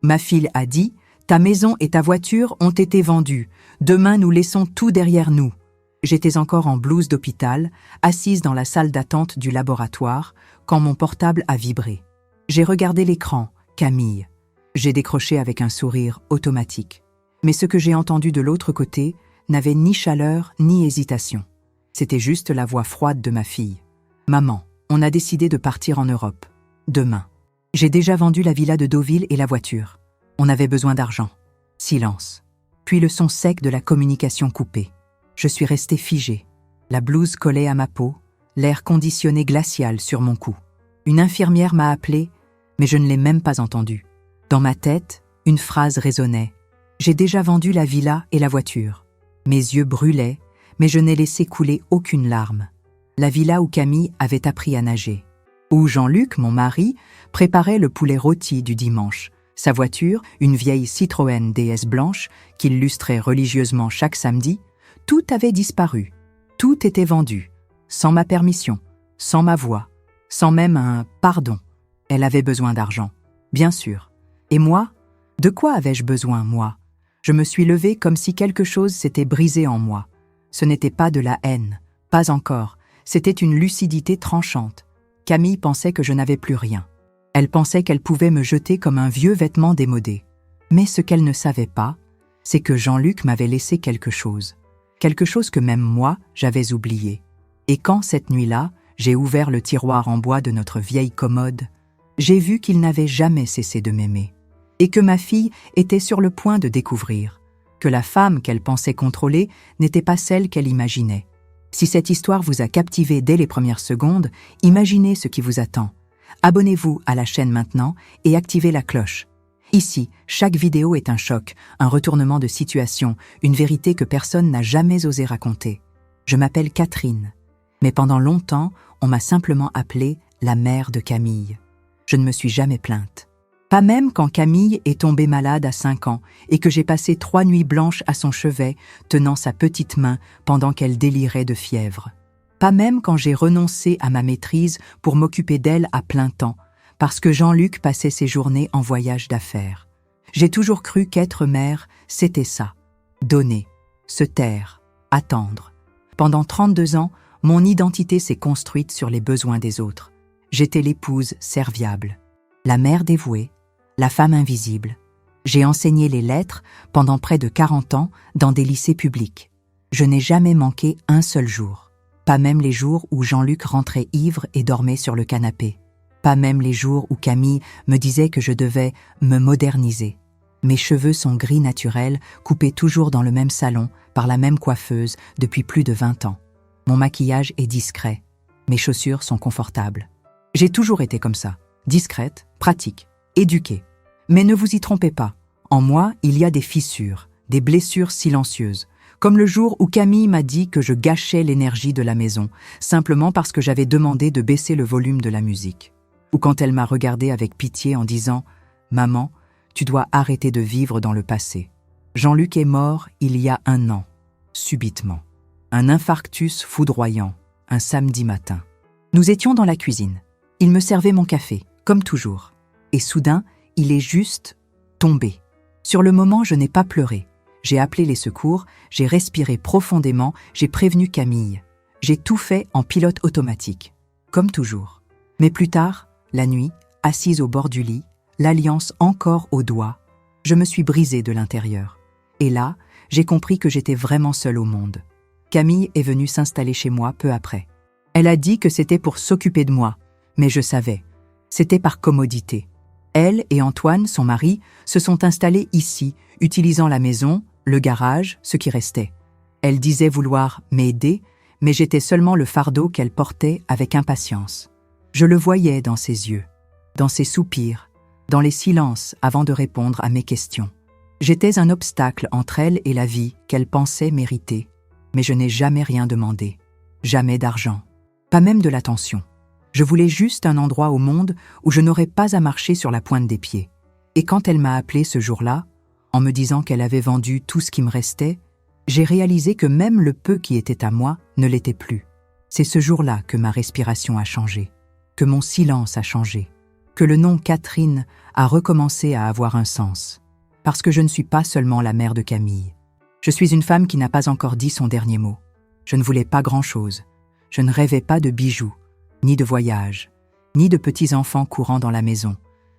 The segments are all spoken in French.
Ma fille a dit « Ta maison et ta voiture ont été vendues. Demain, nous laissons tout derrière nous. » J'étais encore en blouse d'hôpital, assise dans la salle d'attente du laboratoire, quand mon portable a vibré. J'ai regardé l'écran, Camille. J'ai décroché avec un sourire automatique. Mais ce que j'ai entendu de l'autre côté n'avait ni chaleur ni hésitation. C'était juste la voix froide de ma fille. « Maman, on a décidé de partir en Europe. Demain. J'ai déjà vendu la villa de Deauville et la voiture. On avait besoin d'argent. » Silence. Puis le son sec de la communication coupée. Je suis restée figée. La blouse collée à ma peau, l'air conditionné glacial sur mon cou. Une infirmière m'a appelée, mais je ne l'ai même pas entendue. Dans ma tête, une phrase résonnait. J'ai déjà vendu la villa et la voiture. Mes yeux brûlaient, mais je n'ai laissé couler aucune larme. La villa où Camille avait appris à nager. Où Jean-Luc, mon mari, préparait le poulet rôti du dimanche. Sa voiture, une vieille Citroën DS blanche, qu'il lustrait religieusement chaque samedi, tout avait disparu. Tout était vendu. Sans ma permission, sans ma voix, sans même un « pardon ». Elle avait besoin d'argent, bien sûr. Et moi? De quoi avais-je besoin, moi? Je me suis levée comme si quelque chose s'était brisé en moi. Ce n'était pas de la haine, pas encore. C'était une lucidité tranchante. Camille pensait que je n'avais plus rien. Elle pensait qu'elle pouvait me jeter comme un vieux vêtement démodé. Mais ce qu'elle ne savait pas, c'est que Jean-Luc m'avait laissé quelque chose. Quelque chose que même moi, j'avais oublié. Et quand, cette nuit-là, j'ai ouvert le tiroir en bois de notre vieille commode, j'ai vu qu'il n'avait jamais cessé de m'aimer. Et que ma fille était sur le point de découvrir que la femme qu'elle pensait contrôler n'était pas celle qu'elle imaginait. Si cette histoire vous a captivé dès les premières secondes, imaginez ce qui vous attend. Abonnez-vous à la chaîne maintenant et activez la cloche. Ici, chaque vidéo est un choc, un retournement de situation, une vérité que personne n'a jamais osé raconter. Je m'appelle Catherine, mais pendant longtemps, on m'a simplement appelée la mère de Camille. Je ne me suis jamais plainte. Pas même quand Camille est tombée malade à 5 ans et que j'ai passé 3 nuits blanches à son chevet, tenant sa petite main pendant qu'elle délirait de fièvre. Pas même quand j'ai renoncé à ma maîtrise pour m'occuper d'elle à plein temps, parce que Jean-Luc passait ses journées en voyage d'affaires. J'ai toujours cru qu'être mère, c'était ça. Donner, se taire, attendre. Pendant 32 ans, mon identité s'est construite sur les besoins des autres. J'étais l'épouse serviable, la mère dévouée, la femme invisible. J'ai enseigné les lettres pendant près de 40 ans dans des lycées publics. Je n'ai jamais manqué un seul jour. Pas même les jours où Jean-Luc rentrait ivre et dormait sur le canapé. Pas même les jours où Camille me disait que je devais me moderniser. Mes cheveux sont gris naturels, coupés toujours dans le même salon, par la même coiffeuse, depuis plus de 20 ans. Mon maquillage est discret. Mes chaussures sont confortables. J'ai toujours été comme ça, discrète, pratique, éduquée. Mais ne vous y trompez pas, en moi, il y a des fissures, des blessures silencieuses. Comme le jour où Camille m'a dit que je gâchais l'énergie de la maison, simplement parce que j'avais demandé de baisser le volume de la musique. Ou quand elle m'a regardé avec pitié en disant « Maman, tu dois arrêter de vivre dans le passé. Jean-Luc est mort il y a 1 an, subitement. Un infarctus foudroyant, un samedi matin. Nous étions dans la cuisine. Il me servait mon café, comme toujours. Et soudain, il est juste tombé. Sur le moment, je n'ai pas pleuré. J'ai appelé les secours, j'ai respiré profondément, j'ai prévenu Camille. J'ai tout fait en pilote automatique, comme toujours. Mais plus tard, la nuit, assise au bord du lit, l'alliance encore au doigt, je me suis brisée de l'intérieur. Et là, j'ai compris que j'étais vraiment seule au monde. Camille est venue s'installer chez moi peu après. Elle a dit que c'était pour s'occuper de moi, mais je savais. C'était par commodité. Elle et Antoine, son mari, se sont installés ici, utilisant la maison, le garage, ce qui restait. Elle disait vouloir m'aider, mais j'étais seulement le fardeau qu'elle portait avec impatience. Je le voyais dans ses yeux, dans ses soupirs, dans les silences avant de répondre à mes questions. J'étais un obstacle entre elle et la vie qu'elle pensait mériter, mais je n'ai jamais rien demandé, jamais d'argent, pas même de l'attention. Je voulais juste un endroit au monde où je n'aurais pas à marcher sur la pointe des pieds. Et quand elle m'a appelé ce jour-là, en me disant qu'elle avait vendu tout ce qui me restait, j'ai réalisé que même le peu qui était à moi ne l'était plus. C'est ce jour-là que ma respiration a changé, que mon silence a changé, que le nom Catherine a recommencé à avoir un sens. Parce que je ne suis pas seulement la mère de Camille. Je suis une femme qui n'a pas encore dit son dernier mot. Je ne voulais pas grand-chose. Je ne rêvais pas de bijoux, ni de voyages, ni de petits-enfants courant dans la maison.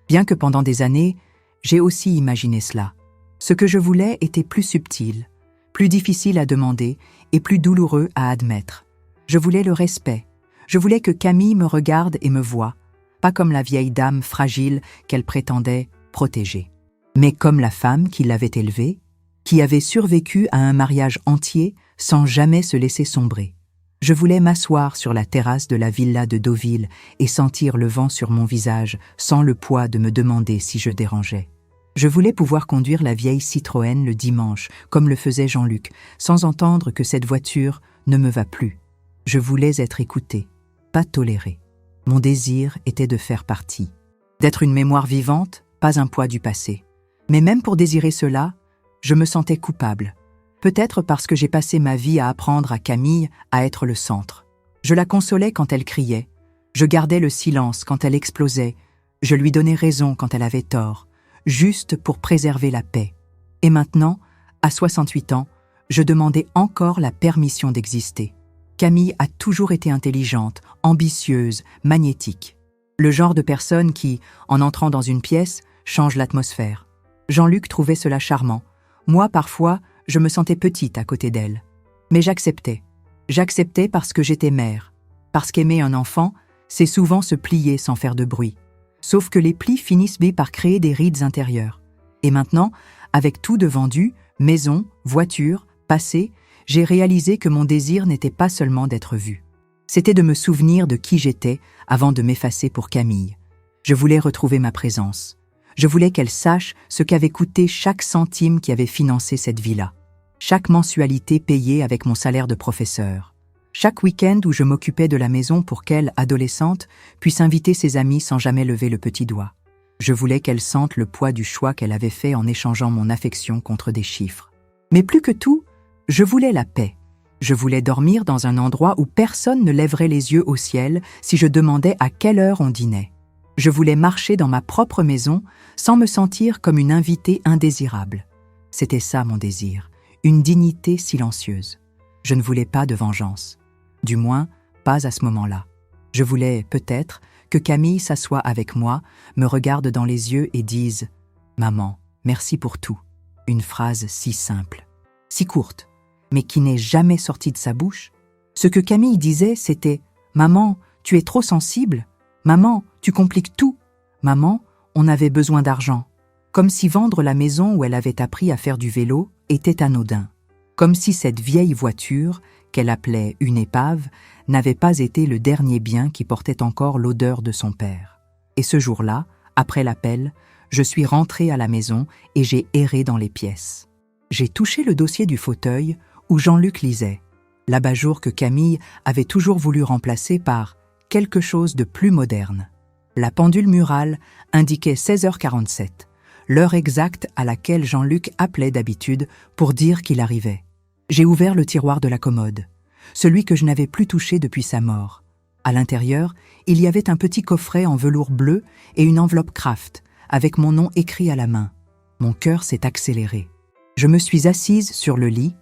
Bien que pendant des années, j'ai aussi imaginé cela. Ce que je voulais était plus subtil, plus difficile à demander et plus douloureux à admettre. Je voulais le respect. Je voulais que Camille me regarde et me voie, pas comme la vieille dame fragile qu'elle prétendait protéger, mais comme la femme qui l'avait élevée, qui avait survécu à un mariage entier sans jamais se laisser sombrer. Je voulais m'asseoir sur la terrasse de la villa de Deauville et sentir le vent sur mon visage sans le poids de me demander si je dérangeais. Je voulais pouvoir conduire la vieille Citroën le dimanche, comme le faisait Jean-Luc, sans entendre que cette voiture ne me va plus. Je voulais être écoutée, pas tolérée. Mon désir était de faire partie. D'être une mémoire vivante, pas un poids du passé. Mais même pour désirer cela, je me sentais coupable. Peut-être parce que j'ai passé ma vie à apprendre à Camille à être le centre. Je la consolais quand elle criait. Je gardais le silence quand elle explosait. Je lui donnais raison quand elle avait tort, juste pour préserver la paix. Et maintenant, à 68 ans, je demandais encore la permission d'exister. Camille a toujours été intelligente, ambitieuse, magnétique. Le genre de personne qui, en entrant dans une pièce, change l'atmosphère. Jean-Luc trouvait cela charmant. Moi, parfois, je me sentais petite à côté d'elle. Mais j'acceptais. J'acceptais parce que j'étais mère. Parce qu'aimer un enfant, c'est souvent se plier sans faire de bruit. Sauf que les plis finissent par créer des rides intérieures. Et maintenant, avec tout de vendu, maison, voiture, passé, j'ai réalisé que mon désir n'était pas seulement d'être vue. C'était de me souvenir de qui j'étais avant de m'effacer pour Camille. Je voulais retrouver ma présence. Je voulais qu'elle sache ce qu'avait coûté chaque centime qui avait financé cette villa. Chaque mensualité payée avec mon salaire de professeur. Chaque week-end où je m'occupais de la maison pour qu'elle, adolescente, puisse inviter ses amis sans jamais lever le petit doigt. Je voulais qu'elle sente le poids du choix qu'elle avait fait en échangeant mon affection contre des chiffres. Mais plus que tout, je voulais la paix. Je voulais dormir dans un endroit où personne ne lèverait les yeux au ciel si je demandais à quelle heure on dînait. Je voulais marcher dans ma propre maison sans me sentir comme une invitée indésirable. C'était ça mon désir, une dignité silencieuse. Je ne voulais pas de vengeance. Du moins, pas à ce moment-là. Je voulais, peut-être, que Camille s'assoie avec moi, me regarde dans les yeux et dise « Maman, merci pour tout ». Une phrase si simple, si courte, mais qui n'est jamais sortie de sa bouche. Ce que Camille disait, c'était « Maman, tu es trop sensible. Maman, tu compliques tout. Maman, on avait besoin d'argent. » Comme si vendre la maison où elle avait appris à faire du vélo était anodin. Comme si cette vieille voiture, qu'elle appelait une épave, n'avait pas été le dernier bien qui portait encore l'odeur de son père. Et ce jour-là, après l'appel, je suis rentrée à la maison et j'ai erré dans les pièces. J'ai touché le dossier du fauteuil où Jean-Luc lisait, l'abat-jour que Camille avait toujours voulu remplacer par quelque chose de plus moderne. La pendule murale indiquait 16h47, l'heure exacte à laquelle Jean-Luc appelait d'habitude pour dire qu'il arrivait. J'ai ouvert le tiroir de la commode, celui que je n'avais plus touché depuis sa mort. À l'intérieur, il y avait un petit coffret en velours bleu et une enveloppe Kraft, avec mon nom écrit à la main. Mon cœur s'est accéléré. Je me suis assise sur le lit,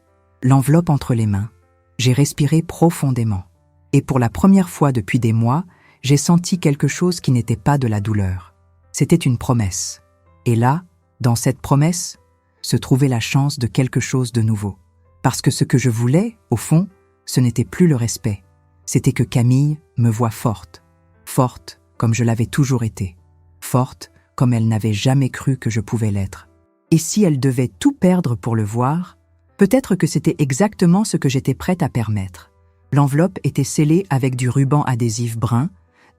l'enveloppe entre les mains. J'ai respiré profondément. Et pour la première fois depuis des mois, j'ai senti quelque chose qui n'était pas de la douleur. C'était une promesse. Et là, dans cette promesse, se trouvait la chance de quelque chose de nouveau. Parce que ce que je voulais, au fond, ce n'était plus le respect. C'était que Camille me voie forte. Forte comme je l'avais toujours été. Forte comme elle n'avait jamais cru que je pouvais l'être. Et si elle devait tout perdre pour le voir, peut-être que c'était exactement ce que j'étais prête à permettre. L'enveloppe était scellée avec du ruban adhésif brun,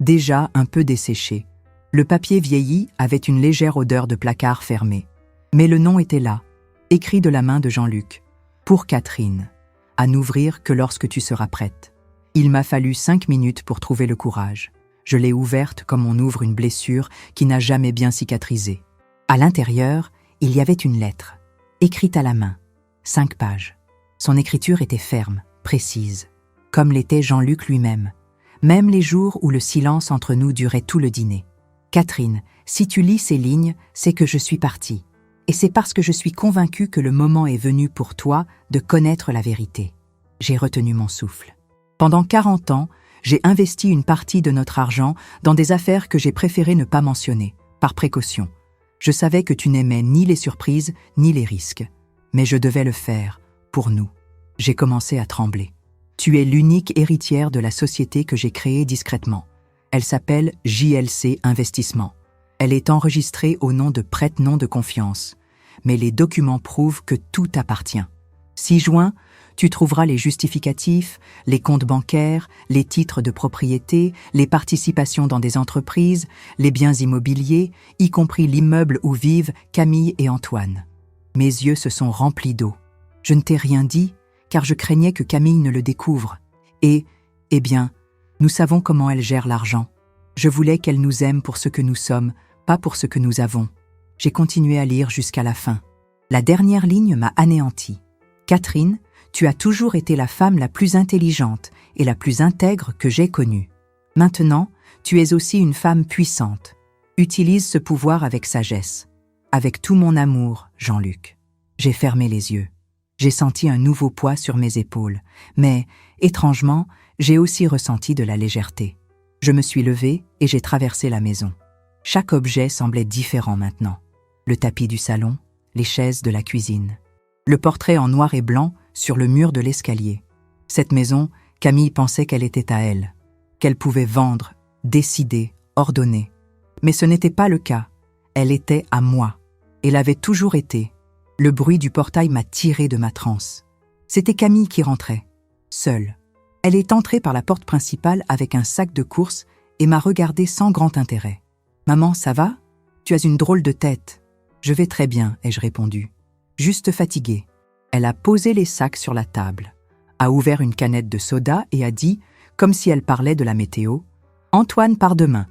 déjà un peu desséché. Le papier vieilli avait une légère odeur de placard fermé. Mais le nom était là, écrit de la main de Jean-Luc. Pour Catherine, à n'ouvrir que lorsque tu seras prête. Il m'a fallu 5 minutes pour trouver le courage. Je l'ai ouverte comme on ouvre une blessure qui n'a jamais bien cicatrisé. À l'intérieur, il y avait une lettre, écrite à la main, 5 pages. Son écriture était ferme, précise, comme l'était Jean-Luc lui-même, même les jours où le silence entre nous durait tout le dîner. Catherine, si tu lis ces lignes, c'est que je suis partie. Et c'est parce que je suis convaincue que le moment est venu pour toi de connaître la vérité. J'ai retenu mon souffle. Pendant 40 ans, j'ai investi une partie de notre argent dans des affaires que j'ai préféré ne pas mentionner, par précaution. Je savais que tu n'aimais ni les surprises, ni les risques. Mais je devais le faire, pour nous. J'ai commencé à trembler. Tu es l'unique héritière de la société que j'ai créée discrètement. Elle s'appelle JLC Investissement. Elle est enregistrée au nom de prête-nom de confiance. Mais les documents prouvent que tout t'appartient. 6 juin, tu trouveras les justificatifs, les comptes bancaires, les titres de propriété, les participations dans des entreprises, les biens immobiliers, y compris l'immeuble où vivent Camille et Antoine. Mes yeux se sont remplis d'eau. Je ne t'ai rien dit, car je craignais que Camille ne le découvre. Et, eh bien, nous savons comment elle gère l'argent. Je voulais qu'elle nous aime pour ce que nous sommes, pas pour ce que nous avons. J'ai continué à lire jusqu'à la fin. La dernière ligne m'a anéanti. Catherine, tu as toujours été la femme la plus intelligente et la plus intègre que j'ai connue. Maintenant, tu es aussi une femme puissante. Utilise ce pouvoir avec sagesse. Avec tout mon amour, Jean-Luc. J'ai fermé les yeux. J'ai senti un nouveau poids sur mes épaules, mais, étrangement, j'ai aussi ressenti de la légèreté. Je me suis levée et j'ai traversé la maison. Chaque objet semblait différent maintenant. Le tapis du salon, les chaises de la cuisine. Le portrait en noir et blanc sur le mur de l'escalier. Cette maison, Camille pensait qu'elle était à elle, qu'elle pouvait vendre, décider, ordonner. Mais ce n'était pas le cas. Elle était à moi. Elle avait toujours été. Le bruit du portail m'a tiré de ma transe. C'était Camille qui rentrait, seule. Elle est entrée par la porte principale avec un sac de courses et m'a regardée sans grand intérêt. « Maman, ça va ? Tu as une drôle de tête. »« Je vais très bien, » ai-je répondu. « Juste fatiguée. » Elle a posé les sacs sur la table, a ouvert une canette de soda et a dit, comme si elle parlait de la météo, « Antoine part demain.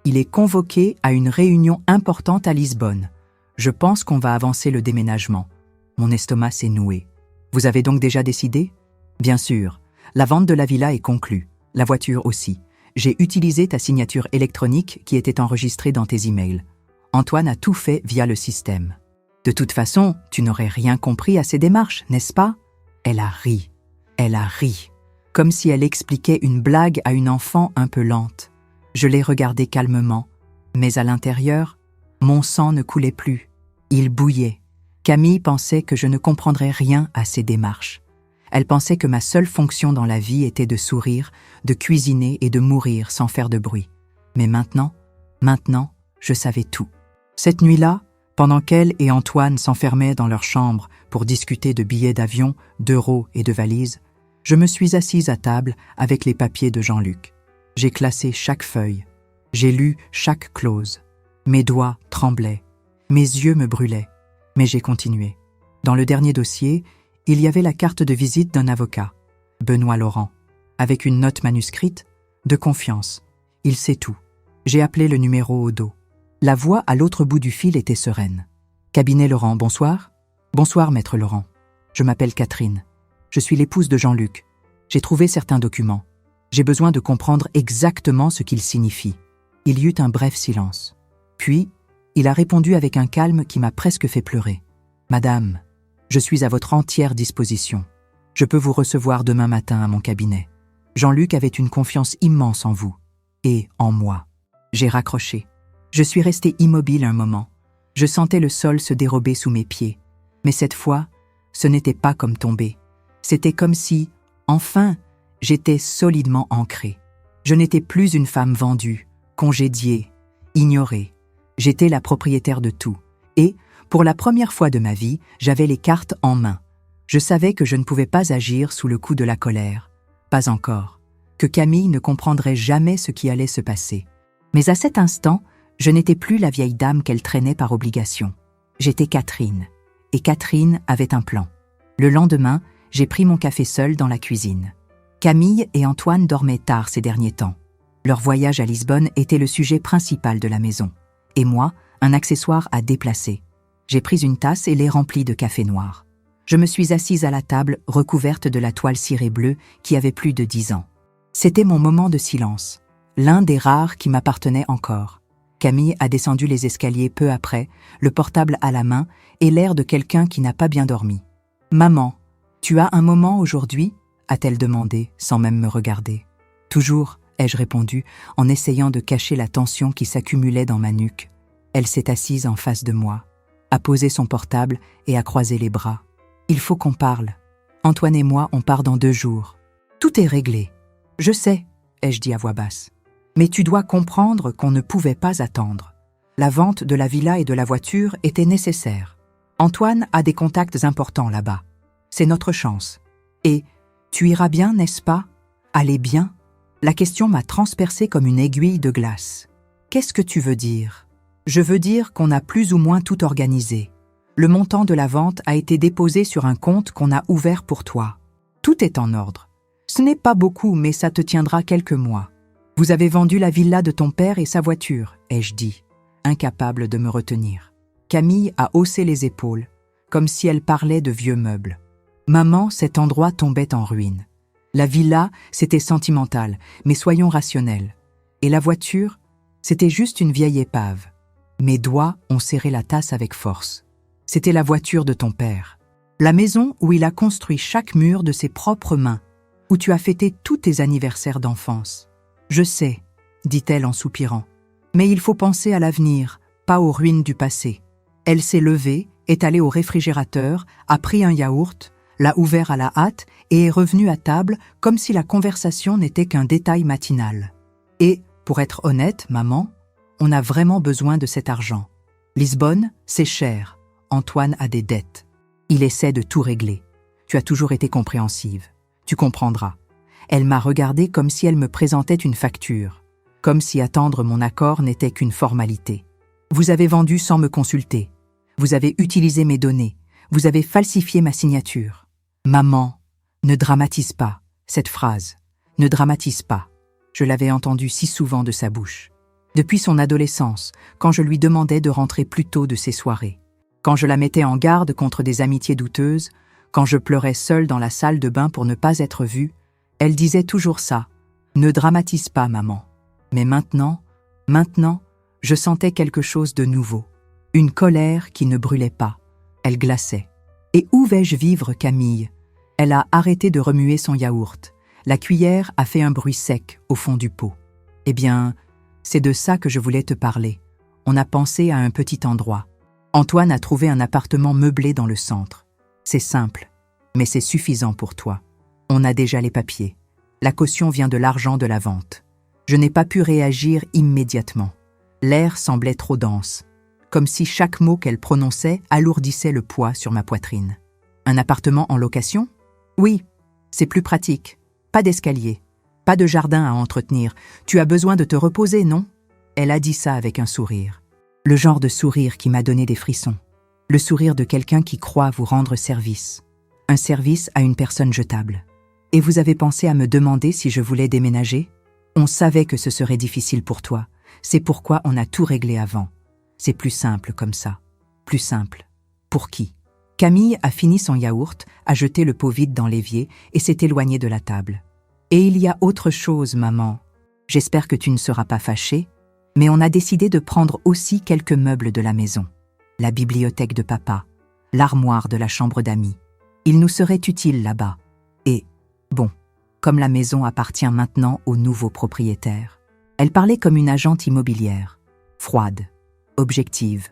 Il est convoqué à une réunion importante à Lisbonne. Je pense qu'on va avancer le déménagement. » Mon estomac s'est noué. « Vous avez donc déjà décidé ? » ?»« Bien sûr. La vente de la villa est conclue. La voiture aussi. J'ai utilisé ta signature électronique qui était enregistrée dans tes emails. Antoine a tout fait via le système. De toute façon, tu n'aurais rien compris à ces démarches, n'est-ce pas ? Elle a ri. Elle a ri. Comme si elle expliquait une blague à une enfant un peu lente. Je l'ai regardée calmement. Mais à l'intérieur, mon sang ne coulait plus. Il bouillait. Camille pensait que je ne comprendrais rien à ces démarches. Elle pensait que ma seule fonction dans la vie était de sourire, de cuisiner et de mourir sans faire de bruit. Mais maintenant, je savais tout. Cette nuit-là, pendant qu'elle et Antoine s'enfermaient dans leur chambre pour discuter de billets d'avion, d'euros et de valises, je me suis assise à table avec les papiers de Jean-Luc. J'ai classé chaque feuille. J'ai lu chaque clause. Mes doigts tremblaient. Mes yeux me brûlaient. Mais j'ai continué. Dans le dernier dossier, il y avait la carte de visite d'un avocat, Benoît Laurent, avec une note manuscrite, de confiance. Il sait tout. J'ai appelé le numéro au dos. La voix à l'autre bout du fil était sereine. Cabinet Laurent, bonsoir. Bonsoir, maître Laurent. Je m'appelle Catherine. Je suis l'épouse de Jean-Luc. J'ai trouvé certains documents. J'ai besoin de comprendre exactement ce qu'ils signifient. Il y eut un bref silence. Puis, il a répondu avec un calme qui m'a presque fait pleurer. Madame, je suis à votre entière disposition. Je peux vous recevoir demain matin à mon cabinet. Jean-Luc avait une confiance immense en vous et en moi. J'ai raccroché. Je suis restée immobile un moment. Je sentais le sol se dérober sous mes pieds. Mais cette fois, ce n'était pas comme tomber. C'était comme si, enfin, j'étais solidement ancrée. Je n'étais plus une femme vendue, congédiée, ignorée. J'étais la propriétaire de tout. Et, pour la première fois de ma vie, j'avais les cartes en main. Je savais que je ne pouvais pas agir sous le coup de la colère. Pas encore. Que Camille ne comprendrait jamais ce qui allait se passer. Mais à cet instant, je n'étais plus la vieille dame qu'elle traînait par obligation. J'étais Catherine. Et Catherine avait un plan. Le lendemain, j'ai pris mon café seule dans la cuisine. Camille et Antoine dormaient tard ces derniers temps. Leur voyage à Lisbonne était le sujet principal de la maison. Et moi, un accessoire à déplacer. J'ai pris une tasse et l'ai remplie de café noir. Je me suis assise à la table recouverte de la toile cirée bleue qui avait plus de 10 ans. C'était mon moment de silence, l'un des rares qui m'appartenait encore. Camille a descendu les escaliers peu après, le portable à la main et l'air de quelqu'un qui n'a pas bien dormi. « Maman, tu as un moment aujourd'hui ?» a-t-elle demandé, sans même me regarder. « Toujours », ai-je répondu, en essayant de cacher la tension qui s'accumulait dans ma nuque. Elle s'est assise en face de moi, a posé son portable et a croisé les bras. « Il faut qu'on parle. Antoine et moi, on part dans 2 jours. Tout est réglé. »« Je sais », ai-je dit à voix basse. « Mais tu dois comprendre qu'on ne pouvait pas attendre. La vente de la villa et de la voiture était nécessaire. Antoine a des contacts importants là-bas. C'est notre chance. Et tu iras bien, n'est-ce pas? Aller bien? » La question m'a transpercée comme une aiguille de glace. « Qu'est-ce que tu veux dire ?»« Je veux dire qu'on a plus ou moins tout organisé. Le montant de la vente a été déposé sur un compte qu'on a ouvert pour toi. Tout est en ordre. Ce n'est pas beaucoup, mais ça te tiendra quelques mois. Vous avez vendu la villa de ton père et sa voiture, ai-je dit, incapable de me retenir. Camille a haussé les épaules, comme si elle parlait de vieux meubles. Maman, cet endroit tombait en ruine. La villa, c'était sentimental, mais soyons rationnels. Et la voiture, c'était juste une vieille épave. Mes doigts ont serré la tasse avec force. C'était la voiture de ton père. La maison où il a construit chaque mur de ses propres mains, où tu as fêté tous tes anniversaires d'enfance. Je sais, dit-elle en soupirant, mais il faut penser à l'avenir, pas aux ruines du passé. Elle s'est levée, est allée au réfrigérateur, a pris un yaourt, l'a ouvert à la hâte et est revenue à table comme si la conversation n'était qu'un détail matinal. Et, pour être honnête, maman, on a vraiment besoin de cet argent. Lisbonne, c'est cher. Antoine a des dettes. Il essaie de tout régler. Tu as toujours été compréhensive. Tu comprendras. Elle m'a regardée comme si elle me présentait une facture, comme si attendre mon accord n'était qu'une formalité. Vous avez vendu sans me consulter. Vous avez utilisé mes données. Vous avez falsifié ma signature. Maman, ne dramatise pas, cette phrase. Ne dramatise pas. Je l'avais entendue si souvent de sa bouche. Depuis son adolescence, quand je lui demandais de rentrer plus tôt de ses soirées. Quand je la mettais en garde contre des amitiés douteuses, quand je pleurais seule dans la salle de bain pour ne pas être vue, elle disait toujours ça. Ne dramatise pas, maman. Mais maintenant, je sentais quelque chose de nouveau. Une colère qui ne brûlait pas. Elle glaçait. Et où vais-je vivre, Camille? Elle a arrêté de remuer son yaourt. La cuillère a fait un bruit sec au fond du pot. Eh bien, c'est de ça que je voulais te parler. On a pensé à un petit endroit. Antoine a trouvé un appartement meublé dans le centre. C'est simple, mais c'est suffisant pour toi. On a déjà les papiers. La caution vient de l'argent de la vente. Je n'ai pas pu réagir immédiatement. L'air semblait trop dense, comme si chaque mot qu'elle prononçait alourdissait le poids sur ma poitrine. Un appartement en location? Oui, c'est plus pratique. Pas d'escalier, pas de jardin à entretenir. Tu as besoin de te reposer, non? Elle a dit ça avec un sourire. Le genre de sourire qui m'a donné des frissons. Le sourire de quelqu'un qui croit vous rendre service. Un service à une personne jetable. Et vous avez pensé à me demander si je voulais déménager? On savait que ce serait difficile pour toi. C'est pourquoi on a tout réglé avant. C'est plus simple comme ça. Plus simple. Pour qui? Camille a fini son yaourt, a jeté le pot vide dans l'évier et s'est éloignée de la table. Et il y a autre chose, maman. J'espère que tu ne seras pas fâchée, mais on a décidé de prendre aussi quelques meubles de la maison. La bibliothèque de papa, l'armoire de la chambre d'amis. Il nous serait utile là-bas. Et, bon, comme la maison appartient maintenant au nouveau propriétaire. Elle parlait comme une agente immobilière, froide, objective,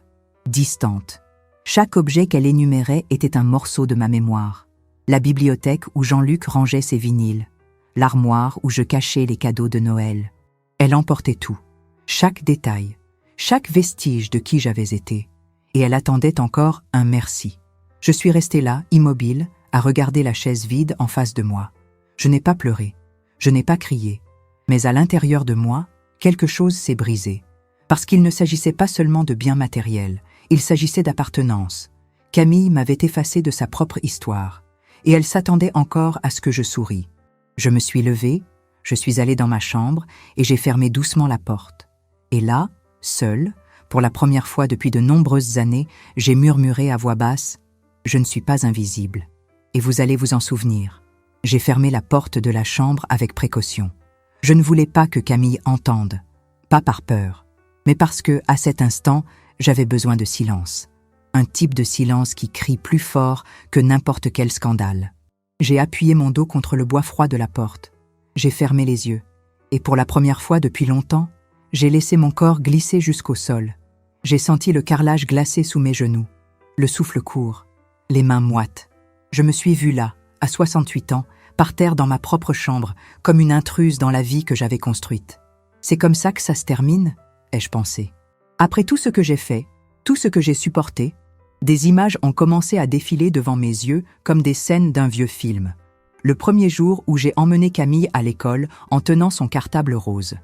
distante. Chaque objet qu'elle énumérait était un morceau de ma mémoire. La bibliothèque où Jean-Luc rangeait ses vinyles, l'armoire où je cachais les cadeaux de Noël. Elle emportait tout, chaque détail, chaque vestige de qui j'avais été. Et elle attendait encore un merci. Je suis restée là, immobile, à regarder la chaise vide en face de moi. Je n'ai pas pleuré, je n'ai pas crié, mais à l'intérieur de moi, quelque chose s'est brisé. Parce qu'il ne s'agissait pas seulement de biens matériels, il s'agissait d'appartenance. Camille m'avait effacé de sa propre histoire, et elle s'attendait encore à ce que je sourie. Je me suis levée, je suis allée dans ma chambre, et j'ai fermé doucement la porte. Et là, seule, pour la première fois depuis de nombreuses années, j'ai murmuré à voix basse « Je ne suis pas invisible. » Et vous allez vous en souvenir. J'ai fermé la porte de la chambre avec précaution. Je ne voulais pas que Camille entende, pas par peur, mais parce que, à cet instant, j'avais besoin de silence. Un type de silence qui crie plus fort que n'importe quel scandale. J'ai appuyé mon dos contre le bois froid de la porte. J'ai fermé les yeux. Et pour la première fois depuis longtemps, j'ai laissé mon corps glisser jusqu'au sol. J'ai senti le carrelage glacé sous mes genoux, le souffle court, les mains moites. Je me suis vue là, à 68 ans, par terre dans ma propre chambre, comme une intruse dans la vie que j'avais construite. C'est comme ça que ça se termine, ai-je pensé. Après tout ce que j'ai fait, tout ce que j'ai supporté, des images ont commencé à défiler devant mes yeux comme des scènes d'un vieux film. Le premier jour où j'ai emmené Camille à l'école en tenant son cartable rose.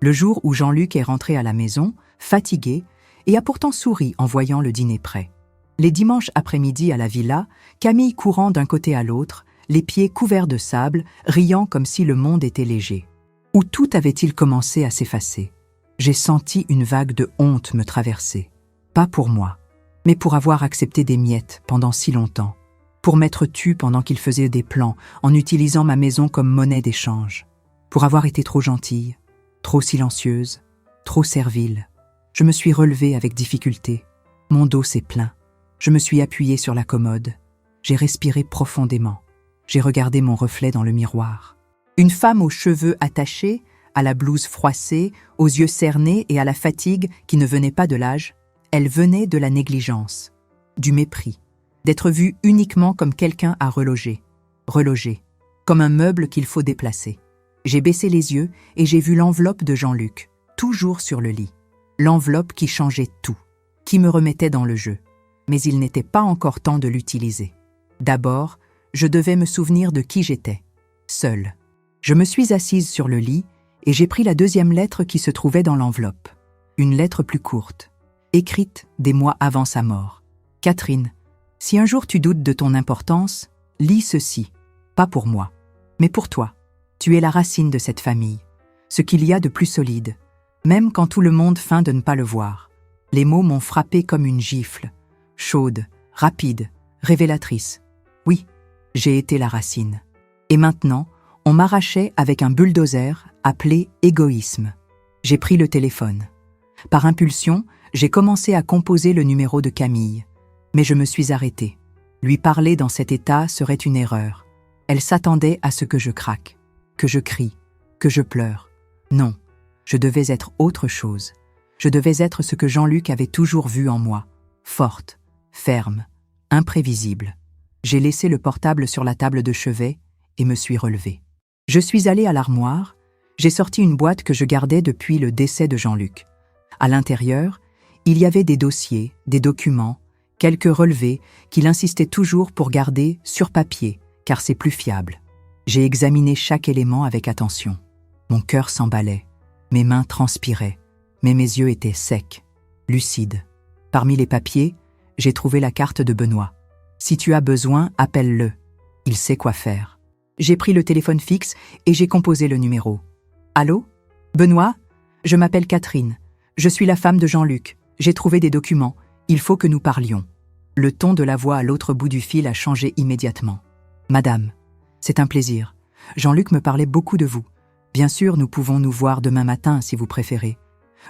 Le jour où Jean-Luc est rentré à la maison, fatigué, et a pourtant souri en voyant le dîner prêt. Les dimanches après-midi à la villa, Camille courant d'un côté à l'autre, les pieds couverts de sable, riant comme si le monde était léger. Où tout avait-il commencé à s'effacer? J'ai senti une vague de honte me traverser. Pas pour moi, mais pour avoir accepté des miettes pendant si longtemps. Pour m'être tue pendant qu'il faisait des plans en utilisant ma maison comme monnaie d'échange. Pour avoir été trop gentille, trop silencieuse, trop servile. Je me suis relevée avec difficulté. Mon dos s'est plaint. Je me suis appuyée sur la commode. J'ai respiré profondément. J'ai regardé mon reflet dans le miroir. Une femme aux cheveux attachés, à la blouse froissée, aux yeux cernés et à la fatigue qui ne venait pas de l'âge. Elle venait de la négligence, du mépris, d'être vue uniquement comme quelqu'un à reloger, comme un meuble qu'il faut déplacer. J'ai baissé les yeux et j'ai vu l'enveloppe de Jean-Luc, toujours sur le lit. L'enveloppe qui changeait tout, qui me remettait dans le jeu. Mais il n'était pas encore temps de l'utiliser. D'abord, je devais me souvenir de qui j'étais, seule. Je me suis assise sur le lit et j'ai pris la deuxième lettre qui se trouvait dans l'enveloppe. Une lettre plus courte, écrite des mois avant sa mort. « Catherine, si un jour tu doutes de ton importance, lis ceci, pas pour moi, mais pour toi. Tu es la racine de cette famille, ce qu'il y a de plus solide, même quand tout le monde feint de ne pas le voir. » Les mots m'ont frappé comme une gifle, chaude, rapide, révélatrice. Oui, j'ai été la racine. Et maintenant, on m'arrachait avec un bulldozer appelé égoïsme. J'ai pris le téléphone. Par impulsion, j'ai commencé à composer le numéro de Camille. Mais je me suis arrêtée. Lui parler dans cet état serait une erreur. Elle s'attendait à ce que je craque, que je crie, que je pleure. Non, je devais être autre chose. Je devais être ce que Jean-Luc avait toujours vu en moi. Forte, ferme, imprévisible. J'ai laissé le portable sur la table de chevet et me suis relevée. Je suis allée à l'armoire, j'ai sorti une boîte que je gardais depuis le décès de Jean-Luc. À l'intérieur, il y avait des dossiers, des documents, quelques relevés qu'il insistait toujours pour garder sur papier, car c'est plus fiable. J'ai examiné chaque élément avec attention. Mon cœur s'emballait, mes mains transpiraient, mais mes yeux étaient secs, lucides. Parmi les papiers, j'ai trouvé la carte de Benoît. Si tu as besoin, appelle-le. Il sait quoi faire. J'ai pris le téléphone fixe et j'ai composé le numéro. Allô? Benoît? Je m'appelle Catherine. Je suis la femme de Jean-Luc. J'ai trouvé des documents. Il faut que nous parlions. Le ton de la voix à l'autre bout du fil a changé immédiatement. Madame, c'est un plaisir. Jean-Luc me parlait beaucoup de vous. Bien sûr, nous pouvons nous voir demain matin si vous préférez.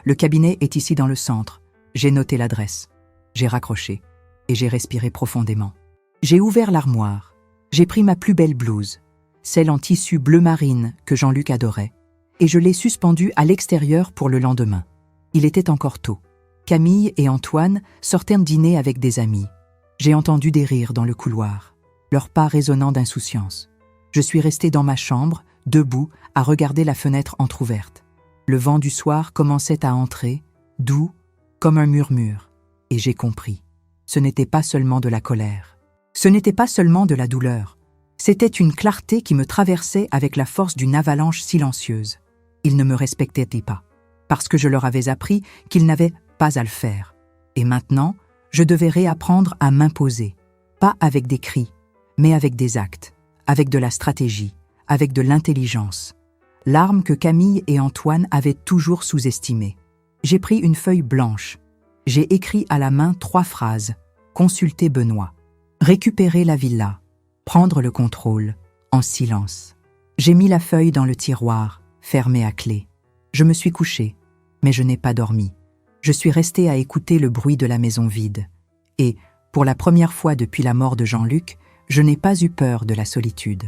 Le cabinet est ici dans le centre. J'ai noté l'adresse. J'ai raccroché et j'ai respiré profondément. J'ai ouvert l'armoire. J'ai pris ma plus belle blouse, celle en tissu bleu marine que Jean-Luc adorait, et je l'ai suspendue à l'extérieur pour le lendemain. Il était encore tôt. Camille et Antoine sortaient dîner avec des amis. J'ai entendu des rires dans le couloir, leurs pas résonnant d'insouciance. Je suis restée dans ma chambre, debout, à regarder la fenêtre entr'ouverte. Le vent du soir commençait à entrer, doux, comme un murmure, et j'ai compris. Ce n'était pas seulement de la colère. Ce n'était pas seulement de la douleur. C'était une clarté qui me traversait avec la force d'une avalanche silencieuse. Ils ne me respectaient pas, parce que je leur avais appris qu'ils n'avaient pas à le faire. Et maintenant, je devais réapprendre à m'imposer, pas avec des cris, mais avec des actes, avec de la stratégie, avec de l'intelligence. L'arme que Camille et Antoine avaient toujours sous-estimée. J'ai pris une feuille blanche. J'ai écrit à la main 3 phrases. Consulter Benoît. Récupérer la villa. Prendre le contrôle. En silence. J'ai mis la feuille dans le tiroir, fermée à clé. Je me suis couchée, mais je n'ai pas dormi. Je suis restée à écouter le bruit de la maison vide. Et, pour la première fois depuis la mort de Jean-Luc, je n'ai pas eu peur de la solitude.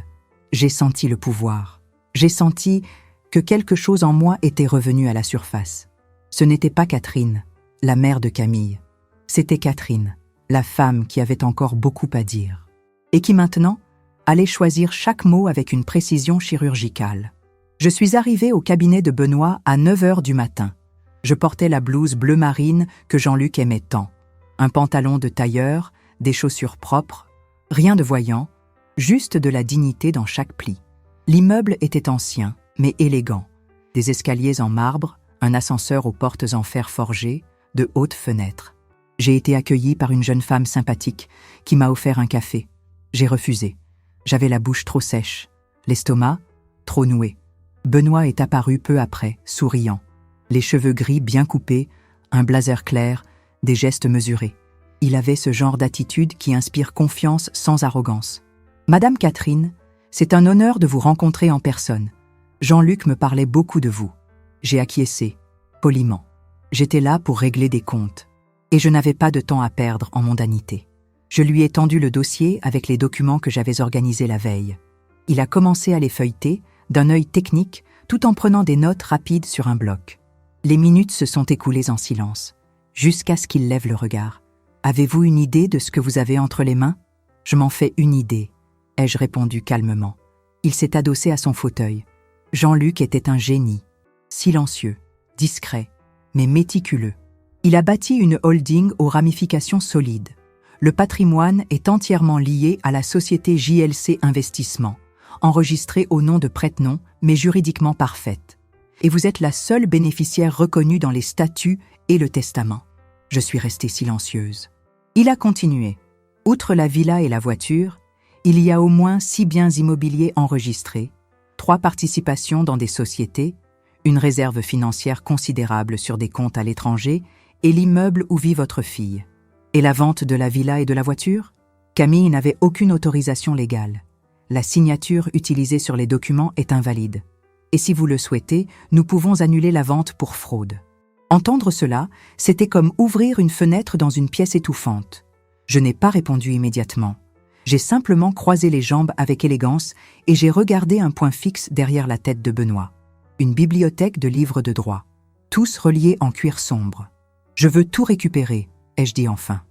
J'ai senti le pouvoir. J'ai senti que quelque chose en moi était revenu à la surface. Ce n'était pas Catherine, la mère de Camille. C'était Catherine, la femme qui avait encore beaucoup à dire. Et qui maintenant allait choisir chaque mot avec une précision chirurgicale. Je suis arrivée au cabinet de Benoît à 9 heures du matin. Je portais la blouse bleu marine que Jean-Luc aimait tant. Un pantalon de tailleur, des chaussures propres, rien de voyant, juste de la dignité dans chaque pli. L'immeuble était ancien, mais élégant. Des escaliers en marbre, un ascenseur aux portes en fer forgé, de hautes fenêtres. J'ai été accueillie par une jeune femme sympathique qui m'a offert un café. J'ai refusé. J'avais la bouche trop sèche, l'estomac trop noué. Benoît est apparu peu après, souriant. Les cheveux gris bien coupés, un blazer clair, des gestes mesurés. Il avait ce genre d'attitude qui inspire confiance sans arrogance. « Madame Catherine, c'est un honneur de vous rencontrer en personne. Jean-Luc me parlait beaucoup de vous. » J'ai acquiescé, poliment. J'étais là pour régler des comptes. Et je n'avais pas de temps à perdre en mondanité. Je lui ai tendu le dossier avec les documents que j'avais organisés la veille. Il a commencé à les feuilleter, d'un œil technique, tout en prenant des notes rapides sur un bloc. Les minutes se sont écoulées en silence, jusqu'à ce qu'il lève le regard. « Avez-vous une idée de ce que vous avez entre les mains ?»« Je m'en fais une idée, » ai-je répondu calmement. Il s'est adossé à son fauteuil. Jean-Luc était un génie, silencieux, discret, mais méticuleux. Il a bâti une holding aux ramifications solides. Le patrimoine est entièrement lié à la société JLC Investissement, enregistrée au nom de prête-nom, mais juridiquement parfaite. Et vous êtes la seule bénéficiaire reconnue dans les statuts et le testament. Je suis restée silencieuse. Il a continué. Outre la villa et la voiture, il y a au moins 6 biens immobiliers enregistrés, 3 participations dans des sociétés, une réserve financière considérable sur des comptes à l'étranger et l'immeuble où vit votre fille. Et la vente de la villa et de la voiture ? Camille n'avait aucune autorisation légale. La signature utilisée sur les documents est invalide. Et si vous le souhaitez, nous pouvons annuler la vente pour fraude. Entendre cela, c'était comme ouvrir une fenêtre dans une pièce étouffante. Je n'ai pas répondu immédiatement. J'ai simplement croisé les jambes avec élégance et j'ai regardé un point fixe derrière la tête de Benoît. Une bibliothèque de livres de droit, tous reliés en cuir sombre. « Je veux tout récupérer », ai-je dit enfin.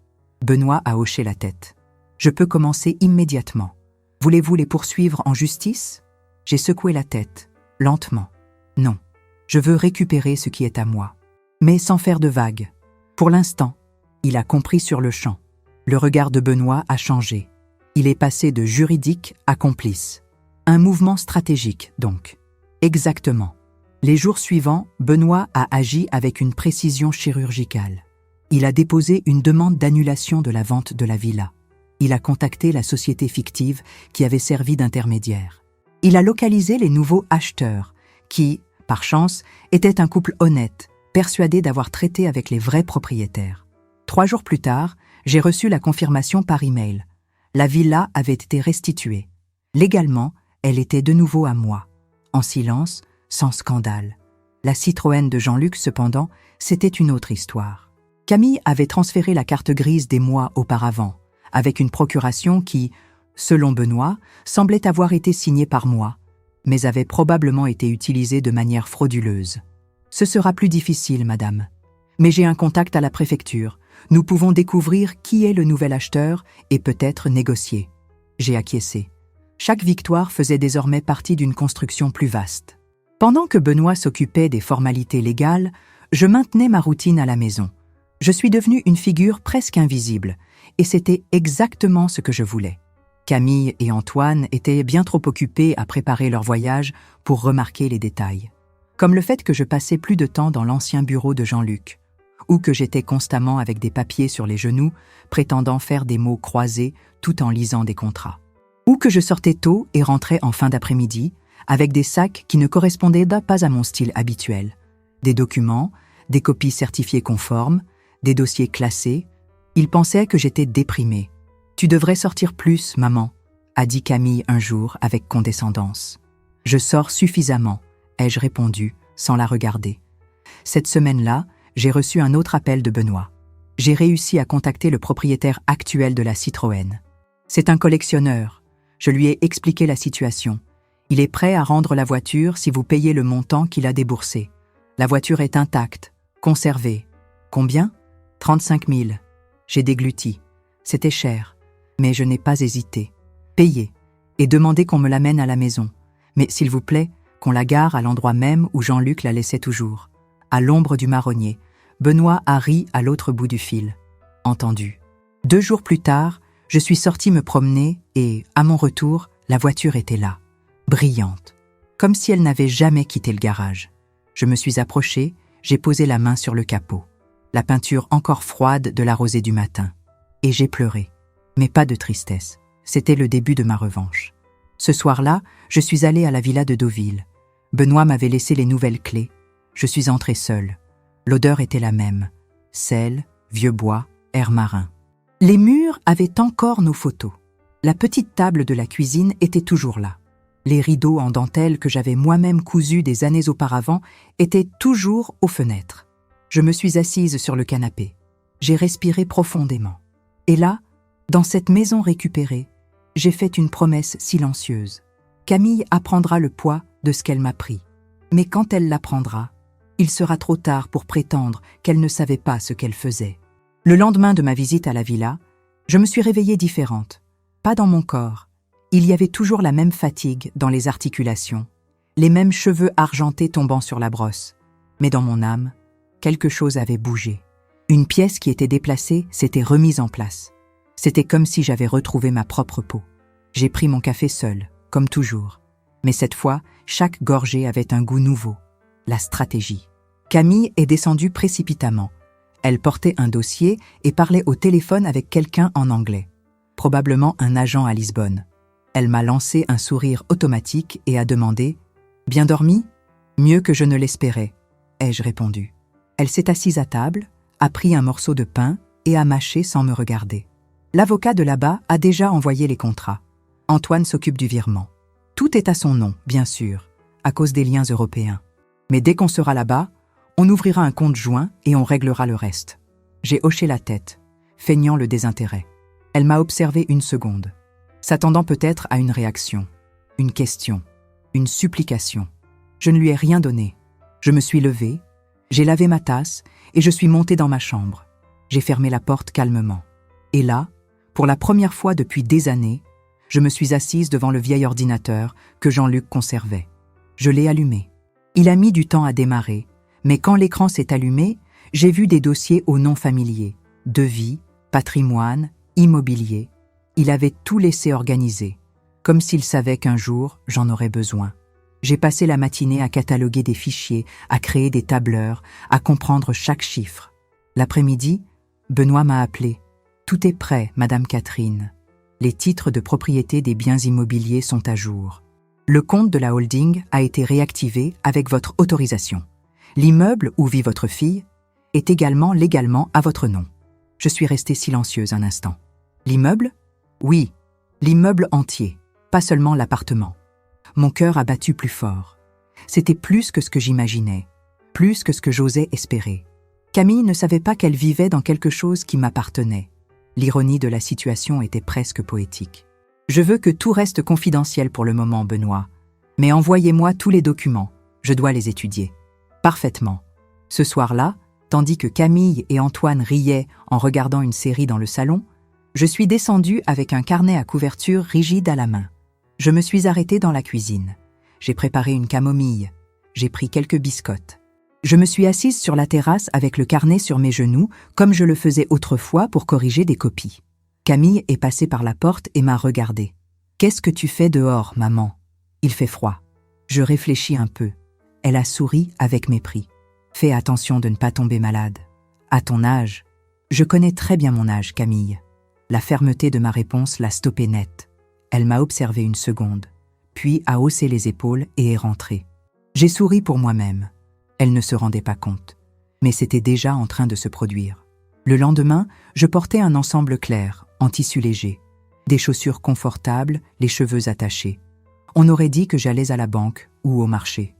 Benoît a hoché la tête. « Je peux commencer immédiatement. Voulez-vous les poursuivre en justice ?» J'ai secoué la tête, lentement. « Non, je veux récupérer ce qui est à moi. » Mais sans faire de vagues. Pour l'instant, il a compris sur le champ. Le regard de Benoît a changé. Il est passé de juridique à complice. Un mouvement stratégique, donc. Exactement. Les jours suivants, Benoît a agi avec une précision chirurgicale. Il a déposé une demande d'annulation de la vente de la villa. Il a contacté la société fictive qui avait servi d'intermédiaire. Il a localisé les nouveaux acheteurs, qui, par chance, étaient un couple honnête, persuadé d'avoir traité avec les vrais propriétaires. 3 jours plus tard, j'ai reçu la confirmation par email. La villa avait été restituée. Légalement, elle était de nouveau à moi. En silence, sans scandale. La Citroën de Jean-Luc, cependant, c'était une autre histoire. Camille avait transféré la carte grise des mois auparavant, avec une procuration qui, selon Benoît, semblait avoir été signée par moi, mais avait probablement été utilisée de manière frauduleuse. « Ce sera plus difficile, madame. Mais j'ai un contact à la préfecture. Nous pouvons découvrir qui est le nouvel acheteur et peut-être négocier. » J'ai acquiescé. Chaque victoire faisait désormais partie d'une construction plus vaste. Pendant que Benoît s'occupait des formalités légales, je maintenais ma routine à la maison. Je suis devenue une figure presque invisible, et c'était exactement ce que je voulais. Camille et Antoine étaient bien trop occupés à préparer leur voyage pour remarquer les détails. Comme le fait que je passais plus de temps dans l'ancien bureau de Jean-Luc, ou que j'étais constamment avec des papiers sur les genoux, prétendant faire des mots croisés tout en lisant des contrats. Ou que je sortais tôt et rentrais en fin d'après-midi, avec des sacs qui ne correspondaient pas à mon style habituel. Des documents, des copies certifiées conformes, des dossiers classés. Ils pensaient que j'étais déprimée. « Tu devrais sortir plus, maman », a dit Camille un jour avec condescendance. « Je sors suffisamment », ai-je répondu, sans la regarder. Cette semaine-là, j'ai reçu un autre appel de Benoît. J'ai réussi à contacter le propriétaire actuel de la Citroën. C'est un collectionneur. Je lui ai expliqué la situation. Il est prêt à rendre la voiture si vous payez le montant qu'il a déboursé. La voiture est intacte, conservée. Combien ? 35 000. J'ai dégluti. C'était cher, mais je n'ai pas hésité. Payez et demandez qu'on me l'amène à la maison. Mais s'il vous plaît, qu'on la gare à l'endroit même où Jean-Luc la laissait toujours. À l'ombre du marronnier, Benoît a ri à l'autre bout du fil. Entendu. 2 jours plus tard, je suis sorti me promener et, à mon retour, la voiture était là, brillante, comme si elle n'avait jamais quitté le garage. Je me suis approché, j'ai posé la main sur le capot. La peinture encore froide de la rosée du matin. Et j'ai pleuré. Mais pas de tristesse. C'était le début de ma revanche. Ce soir-là, je suis allé à la villa de Deauville. Benoît m'avait laissé les nouvelles clés. Je suis entré seul. L'odeur était la même. Sel, vieux bois, air marin. Les murs avaient encore nos photos. La petite table de la cuisine était toujours là. Les rideaux en dentelle que j'avais moi-même cousus des années auparavant étaient toujours aux fenêtres. Je me suis assise sur le canapé. J'ai respiré profondément. Et là, dans cette maison récupérée, j'ai fait une promesse silencieuse. Camille apprendra le poids de ce qu'elle m'a pris. Mais quand elle l'apprendra, il sera trop tard pour prétendre qu'elle ne savait pas ce qu'elle faisait. Le lendemain de ma visite à la villa, je me suis réveillée différente. Pas dans mon corps. Il y avait toujours la même fatigue dans les articulations, les mêmes cheveux argentés tombant sur la brosse. Mais dans mon âme, quelque chose avait bougé. Une pièce qui était déplacée s'était remise en place. C'était comme si j'avais retrouvé ma propre peau. J'ai pris mon café seul, comme toujours. Mais cette fois, chaque gorgée avait un goût nouveau. La stratégie. Camille est descendue précipitamment. Elle portait un dossier et parlait au téléphone avec quelqu'un en anglais. Probablement un agent à Lisbonne. Elle m'a lancé un sourire automatique et a demandé « Bien dormi ? Mieux que je ne l'espérais », ai-je répondu. Elle s'est assise à table, a pris un morceau de pain et a mâché sans me regarder. L'avocat de là-bas a déjà envoyé les contrats. Antoine s'occupe du virement. Tout est à son nom, bien sûr, à cause des liens européens. Mais dès qu'on sera là-bas, on ouvrira un compte joint et on réglera le reste. J'ai hoché la tête, feignant le désintérêt. Elle m'a observé une seconde, s'attendant peut-être à une réaction, une question, une supplication. Je ne lui ai rien donné. Je me suis levée, j'ai lavé ma tasse et je suis montée dans ma chambre. J'ai fermé la porte calmement. Et là, pour la première fois depuis des années, je me suis assise devant le vieil ordinateur que Jean-Luc conservait. Je l'ai allumé. Il a mis du temps à démarrer, mais quand l'écran s'est allumé, j'ai vu des dossiers aux noms familiers, devis, patrimoine, immobilier. Il avait tout laissé organiser, comme s'il savait qu'un jour, j'en aurais besoin. J'ai passé la matinée à cataloguer des fichiers, à créer des tableurs, à comprendre chaque chiffre. L'après-midi, Benoît m'a appelé. « Tout est prêt, Madame Catherine. Les titres de propriété des biens immobiliers sont à jour. Le compte de la holding a été réactivé avec votre autorisation. L'immeuble où vit votre fille est également légalement à votre nom. » Je suis restée silencieuse un instant. L'immeuble ? Oui, l'immeuble entier, pas seulement l'appartement. Mon cœur a battu plus fort. C'était plus que ce que j'imaginais, plus que ce que j'osais espérer. Camille ne savait pas qu'elle vivait dans quelque chose qui m'appartenait. L'ironie de la situation était presque poétique. « Je veux que tout reste confidentiel pour le moment, Benoît. Mais envoyez-moi tous les documents, je dois les étudier. » Parfaitement. Ce soir-là, tandis que Camille et Antoine riaient en regardant une série dans le salon, je suis descendue avec un carnet à couverture rigide à la main. Je me suis arrêtée dans la cuisine. J'ai préparé une camomille. J'ai pris quelques biscottes. Je me suis assise sur la terrasse avec le carnet sur mes genoux, comme je le faisais autrefois pour corriger des copies. Camille est passée par la porte et m'a regardée. « Qu'est-ce que tu fais dehors, maman ? Il fait froid. » Je réfléchis un peu. Elle a souri avec mépris. « Fais attention de ne pas tomber malade. À ton âge. » Je connais très bien mon âge, Camille. La fermeté de ma réponse l'a stoppée net. Elle m'a observé une seconde, puis a haussé les épaules et est rentrée. J'ai souri pour moi-même. Elle ne se rendait pas compte, mais c'était déjà en train de se produire. Le lendemain, je portais un ensemble clair, en tissu léger, des chaussures confortables, les cheveux attachés. On aurait dit que j'allais à la banque ou au marché.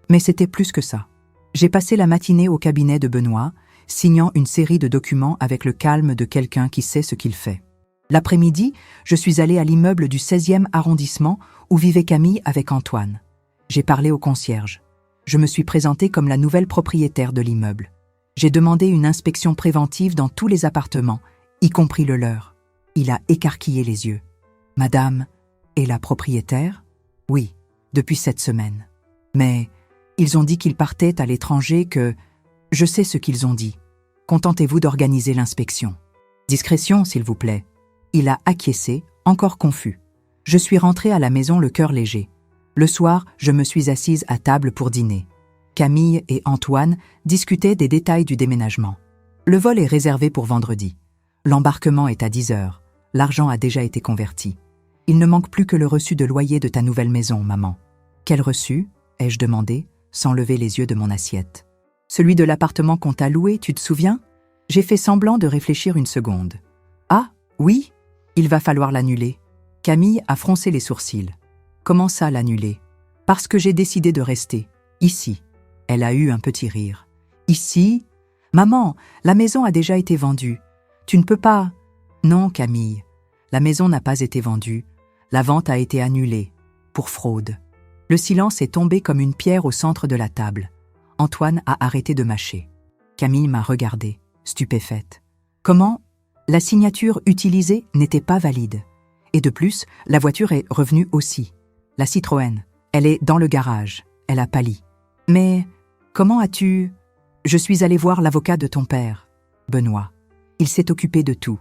Mais c'était plus que ça. J'ai passé la matinée au cabinet de Benoît signant une série de documents avec le calme de quelqu'un qui sait ce qu'il fait. L'après-midi, je suis allée à l'immeuble du 16e arrondissement où vivait Camille avec Antoine. J'ai parlé au concierge. Je me suis présentée comme la nouvelle propriétaire de l'immeuble. J'ai demandé une inspection préventive dans tous les appartements, y compris le leur. Il a écarquillé les yeux. « Madame est la propriétaire ? » ?»« Oui, depuis cette semaine. Mais ils ont dit qu'ils partaient à l'étranger, que... Je sais ce qu'ils ont dit. Contentez-vous d'organiser l'inspection. » « Discrétion, s'il vous plaît. » Il a acquiescé, encore confus. Je suis rentrée à la maison le cœur léger. Le soir, je me suis assise à table pour dîner. Camille et Antoine discutaient des détails du déménagement. Le vol est réservé pour vendredi. L'embarquement est à 10 heures. L'argent a déjà été converti. Il ne manque plus que le reçu de loyer de ta nouvelle maison, maman. Quel reçu ? Ai-je demandé, sans lever les yeux de mon assiette. Celui de l'appartement qu'on t'a loué, tu te souviens ? J'ai fait semblant de réfléchir une seconde. Ah, oui ? Il va falloir l'annuler. Camille a froncé les sourcils. Comment ça l'annuler ? Parce que j'ai décidé de rester. Ici. Elle a eu un petit rire. Ici ? Maman, la maison a déjà été vendue. Tu ne peux pas... Non, Camille. La maison n'a pas été vendue. La vente a été annulée. Pour fraude. Le silence est tombé comme une pierre au centre de la table. Antoine a arrêté de mâcher. Camille m'a regardée, stupéfaite. Comment ? La signature utilisée n'était pas valide. Et de plus, la voiture est revenue aussi. La Citroën, elle est dans le garage. Elle a pâli. Mais comment as-tu... Je suis allée voir l'avocat de ton père, Benoît. Il s'est occupé de tout.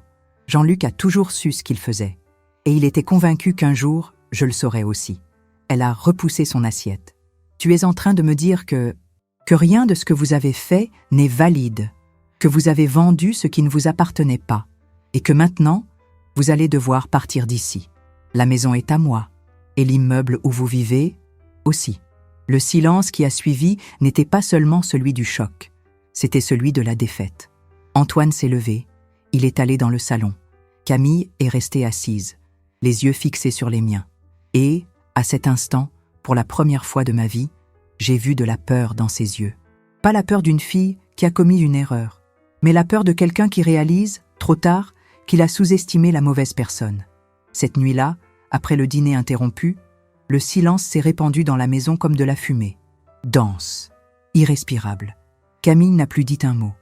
Jean-Luc a toujours su ce qu'il faisait. Et il était convaincu qu'un jour, je le saurais aussi. Elle a repoussé son assiette. Tu es en train de me dire que rien de ce que vous avez fait n'est valide, que vous avez vendu ce qui ne vous appartenait pas, et que maintenant, vous allez devoir partir d'ici. La maison est à moi, et l'immeuble où vous vivez aussi. Le silence qui a suivi n'était pas seulement celui du choc, c'était celui de la défaite. Antoine s'est levé, il est allé dans le salon. Camille est restée assise, les yeux fixés sur les miens. Et, à cet instant, pour la première fois de ma vie, j'ai vu de la peur dans ses yeux. Pas la peur d'une fille qui a commis une erreur, mais la peur de quelqu'un qui réalise, trop tard, qu'il a sous-estimé la mauvaise personne. Cette nuit-là, après le dîner interrompu, le silence s'est répandu dans la maison comme de la fumée. Dense, irrespirable. Camille n'a plus dit un mot.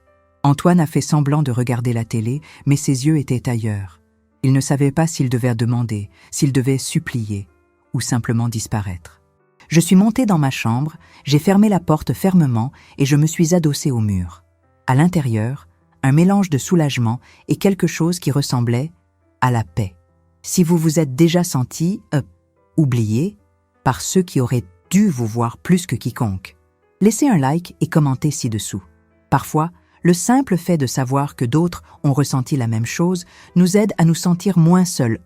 Antoine a fait semblant de regarder la télé, mais ses yeux étaient ailleurs. Il ne savait pas s'il devait demander, s'il devait supplier, ou simplement disparaître. Je suis montée dans ma chambre, j'ai fermé la porte fermement et je me suis adossée au mur. À l'intérieur, un mélange de soulagement et quelque chose qui ressemblait à la paix. Si vous vous êtes déjà senti oublié par ceux qui auraient dû vous voir plus que quiconque, laissez un like et commentez ci-dessous. Parfois, le simple fait de savoir que d'autres ont ressenti la même chose nous aide à nous sentir moins seuls.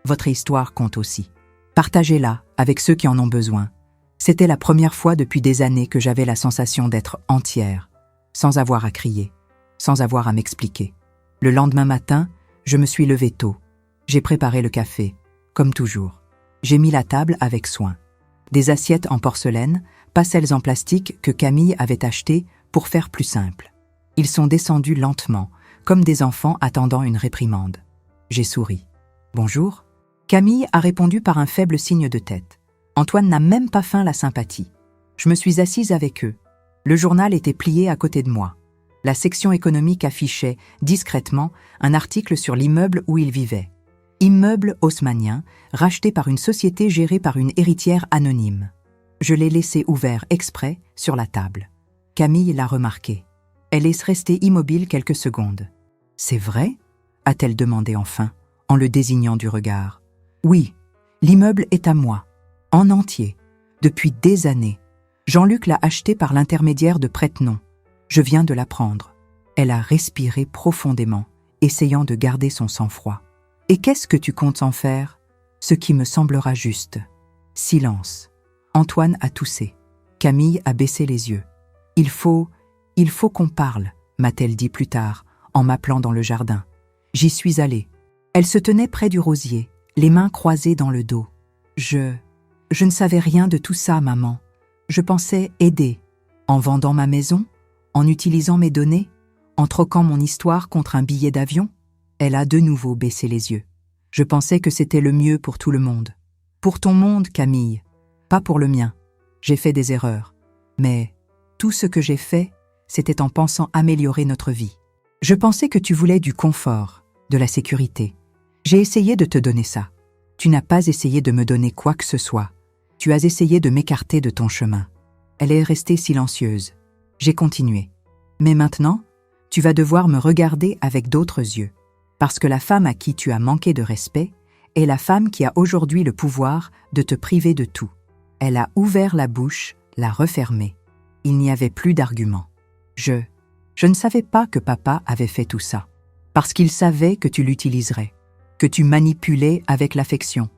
Votre histoire compte aussi. Partagez-la avec ceux qui en ont besoin. C'était la première fois depuis des années que j'avais la sensation d'être entière, sans avoir à crier, sans avoir à m'expliquer. Le lendemain matin, je me suis levée tôt. J'ai préparé le café, comme toujours. J'ai mis la table avec soin. Des assiettes en porcelaine, pas celles en plastique que Camille avait achetées pour faire plus simple. Ils sont descendus lentement, comme des enfants attendant une réprimande. J'ai souri. « Bonjour ?» Camille a répondu par un faible signe de tête. Antoine n'a même pas feint la sympathie. Je me suis assise avec eux. Le journal était plié à côté de moi. La section économique affichait, discrètement, un article sur l'immeuble où ils vivaient. Immeuble haussmannien, racheté par une société gérée par une héritière anonyme. Je l'ai laissé ouvert exprès sur la table. Camille l'a remarqué. Elle est restée immobile quelques secondes. « C'est vrai ?» a-t-elle demandé enfin, en le désignant du regard. « Oui, l'immeuble est à moi, en entier, depuis des années. Jean-Luc l'a acheté par l'intermédiaire de prête-nom. Je viens de l'apprendre. » Elle a respiré profondément, essayant de garder son sang-froid. « Et qu'est-ce que tu comptes en faire ? Ce qui me semblera juste. » Silence. Antoine a toussé. Camille a baissé les yeux. « Il faut qu'on parle, » m'a-t-elle dit plus tard, en m'appelant dans le jardin. J'y suis allée. Elle se tenait près du rosier, les mains croisées dans le dos. Je ne savais rien de tout ça, maman. Je pensais aider. En vendant ma maison, en utilisant mes données, En troquant mon histoire contre un billet d'avion, elle a de nouveau baissé les yeux. Je pensais que c'était le mieux pour tout le monde. Pour ton monde, Camille, pas pour le mien. J'ai fait des erreurs. Mais tout ce que j'ai fait, c'était en pensant améliorer notre vie. Je pensais que tu voulais du confort, de la sécurité. J'ai essayé de te donner ça. Tu n'as pas essayé de me donner quoi que ce soit. Tu as essayé de m'écarter de ton chemin. Elle est restée silencieuse. J'ai continué. Mais maintenant, tu vas devoir me regarder avec d'autres yeux. Parce que la femme à qui tu as manqué de respect est la femme qui a aujourd'hui le pouvoir de te priver de tout. Elle a ouvert la bouche, l'a refermée. Il n'y avait plus d'arguments. Je ne savais pas que papa avait fait tout ça. Parce qu'il savait que tu l'utiliserais, que tu manipulais avec l'affection,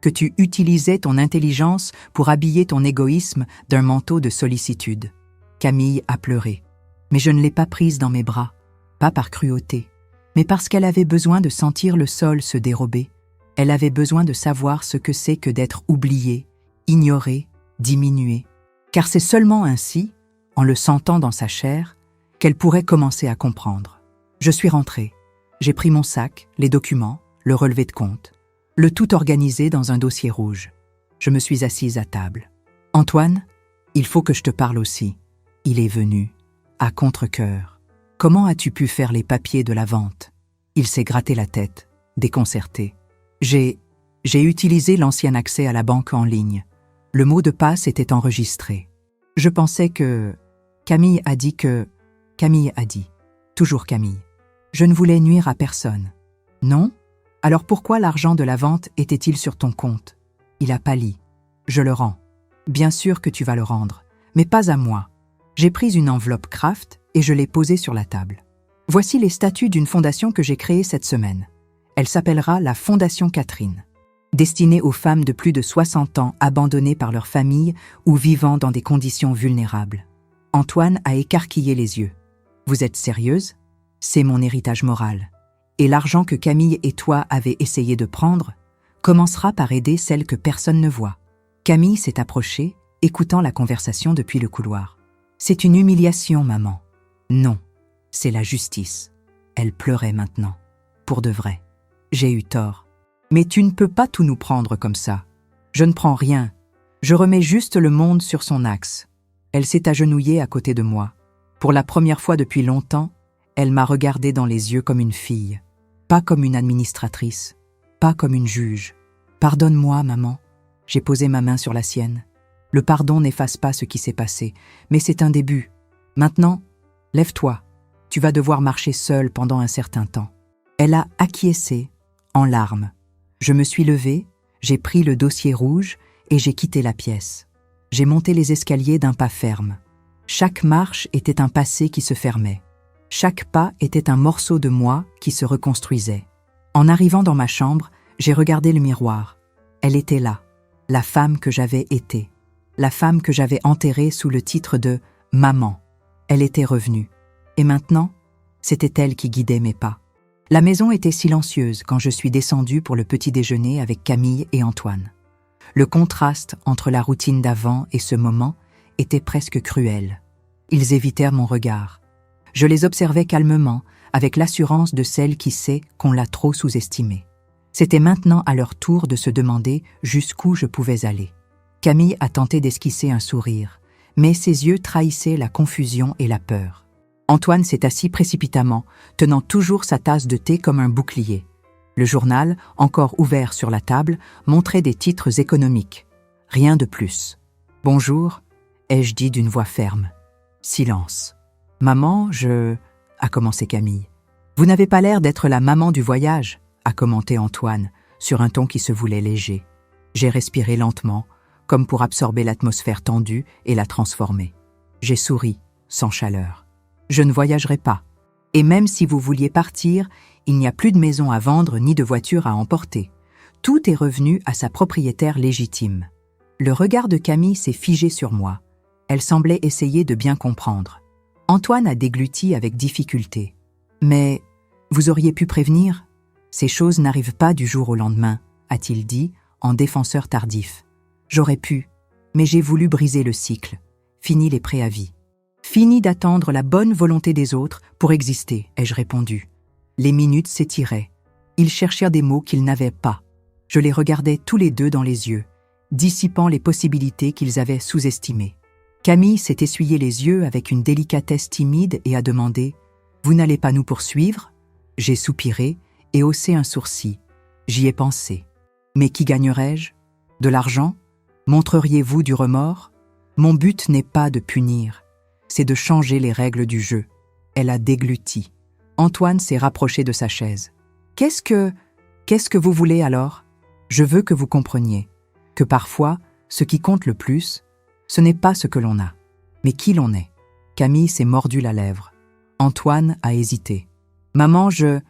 que tu utilisais ton intelligence pour habiller ton égoïsme d'un manteau de sollicitude. Camille a pleuré. Mais je ne l'ai pas prise dans mes bras, pas par cruauté, mais parce qu'elle avait besoin de sentir le sol se dérober. Elle avait besoin de savoir ce que c'est que d'être oubliée, ignorée, diminuée. Car c'est seulement ainsi, en le sentant dans sa chair, qu'elle pourrait commencer à comprendre. Je suis rentrée. J'ai pris mon sac, les documents, le relevé de compte, le tout organisé dans un dossier rouge. Je me suis assise à table. « Antoine, il faut que je te parle aussi. » Il est venu, à contre-cœur. « Comment as-tu pu faire les papiers de la vente ?» Il s'est gratté la tête, déconcerté. « J'ai utilisé l'ancien accès à la banque en ligne. Le mot de passe était enregistré. Je pensais que... Camille a dit. Toujours Camille. Je ne voulais nuire à personne. Non ? Alors pourquoi l'argent de la vente était-il sur ton compte ? Il a pâli. Je le rends. Bien sûr que tu vas le rendre, mais pas à moi. J'ai pris une enveloppe Kraft et je l'ai posée sur la table. Voici les statuts d'une fondation que j'ai créée cette semaine. Elle s'appellera la Fondation Catherine. Destinée aux femmes de plus de 60 ans abandonnées par leur famille ou vivant dans des conditions vulnérables. Antoine a écarquillé les yeux. Vous êtes sérieuse ? C'est mon héritage moral. Et l'argent que Camille et toi avez essayé de prendre commencera par aider celles que personne ne voit. Camille s'est approchée, écoutant la conversation depuis le couloir. C'est une humiliation, maman. Non, c'est la justice. Elle pleurait maintenant. Pour de vrai. J'ai eu tort. Mais tu ne peux pas tout nous prendre comme ça. Je ne prends rien. Je remets juste le monde sur son axe. Elle s'est agenouillée à côté de moi. Pour la première fois depuis longtemps, elle m'a regardé dans les yeux comme une fille. Pas comme une administratrice. Pas comme une juge. Pardonne-moi, maman. J'ai posé ma main sur la sienne. Le pardon n'efface pas ce qui s'est passé, mais c'est un début. Maintenant, lève-toi. Tu vas devoir marcher seule pendant un certain temps. Elle a acquiescé, en larmes. Je me suis levée, j'ai pris le dossier rouge et j'ai quitté la pièce. J'ai monté les escaliers d'un pas ferme. Chaque marche était un passé qui se fermait. Chaque pas était un morceau de moi qui se reconstruisait. En arrivant dans ma chambre, j'ai regardé le miroir. Elle était là, la femme que j'avais été. La femme que j'avais enterrée sous le titre de « Maman ». Elle était revenue. Et maintenant, c'était elle qui guidait mes pas. La maison était silencieuse quand je suis descendue pour le petit déjeuner avec Camille et Antoine. Le contraste entre la routine d'avant et ce moment était presque cruel. Ils évitèrent mon regard. Je les observais calmement, avec l'assurance de celle qui sait qu'on l'a trop sous-estimée. C'était maintenant à leur tour de se demander jusqu'où je pouvais aller. Camille a tenté d'esquisser un sourire, mais ses yeux trahissaient la confusion et la peur. Antoine s'est assis précipitamment, tenant toujours sa tasse de thé comme un bouclier. Le journal, encore ouvert sur la table, montrait des titres économiques. Rien de plus. « Bonjour », ai-je dit d'une voix ferme. Silence. « Maman, a commencé Camille. « Vous n'avez pas l'air d'être la maman du voyage », a commenté Antoine, sur un ton qui se voulait léger. J'ai respiré lentement, comme pour absorber l'atmosphère tendue et la transformer. J'ai souri, sans chaleur. Je ne voyagerai pas. Et même si vous vouliez partir, il n'y a plus de maison à vendre ni de voiture à emporter. Tout est revenu à sa propriétaire légitime. Le regard de Camille s'est figé sur moi. Elle semblait essayer de bien comprendre. Antoine a dégluti avec difficulté. « Mais vous auriez pu prévenir ? Ces choses n'arrivent pas du jour au lendemain, a-t-il dit, en défenseur tardif. J'aurais pu, mais j'ai voulu briser le cycle. Fini les préavis. Fini d'attendre la bonne volonté des autres pour exister, ai-je répondu. Les minutes s'étiraient. Ils cherchèrent des mots qu'ils n'avaient pas. Je les regardais tous les deux dans les yeux, dissipant les possibilités qu'ils avaient sous-estimées. Camille s'est essuyé les yeux avec une délicatesse timide et a demandé « Vous n'allez pas nous poursuivre ?» J'ai soupiré et haussé un sourcil. J'y ai pensé. Mais qui gagnerais-je? De l'argent? Montreriez-vous du remords? Mon but n'est pas de punir, c'est de changer les règles du jeu. Elle a dégluti. Antoine s'est rapproché de sa chaise. Qu'est-ce que vous voulez alors? Je veux que vous compreniez que parfois, ce qui compte le plus, ce n'est pas ce que l'on a, mais qui l'on est. Camille s'est mordu la lèvre. Antoine a hésité. Maman, je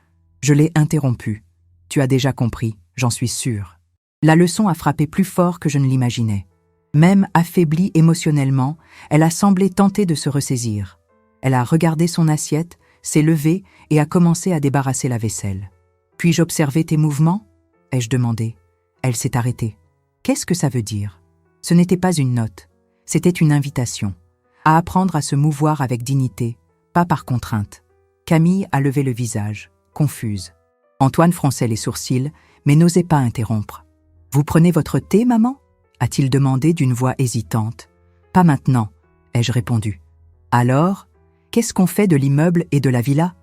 l'ai interrompu. Tu as déjà compris, j'en suis sûre. La leçon a frappé plus fort que je ne l'imaginais. Même affaiblie émotionnellement, elle a semblé tenter de se ressaisir. Elle a regardé son assiette, s'est levée et a commencé à débarrasser la vaisselle. « Puis-je observer tes mouvements ?» ai-je demandé. Elle s'est arrêtée. Qu'est-ce que ça veut dire? Ce n'était pas une note, c'était une invitation. À apprendre à se mouvoir avec dignité, pas par contrainte. Camille a levé le visage, confuse. Antoine fronçait les sourcils, mais n'osait pas interrompre. « Vous prenez votre thé, maman ?» a-t-il demandé d'une voix hésitante. « Pas maintenant, » ai-je répondu. « Alors, qu'est-ce qu'on fait de l'immeuble et de la villa ?»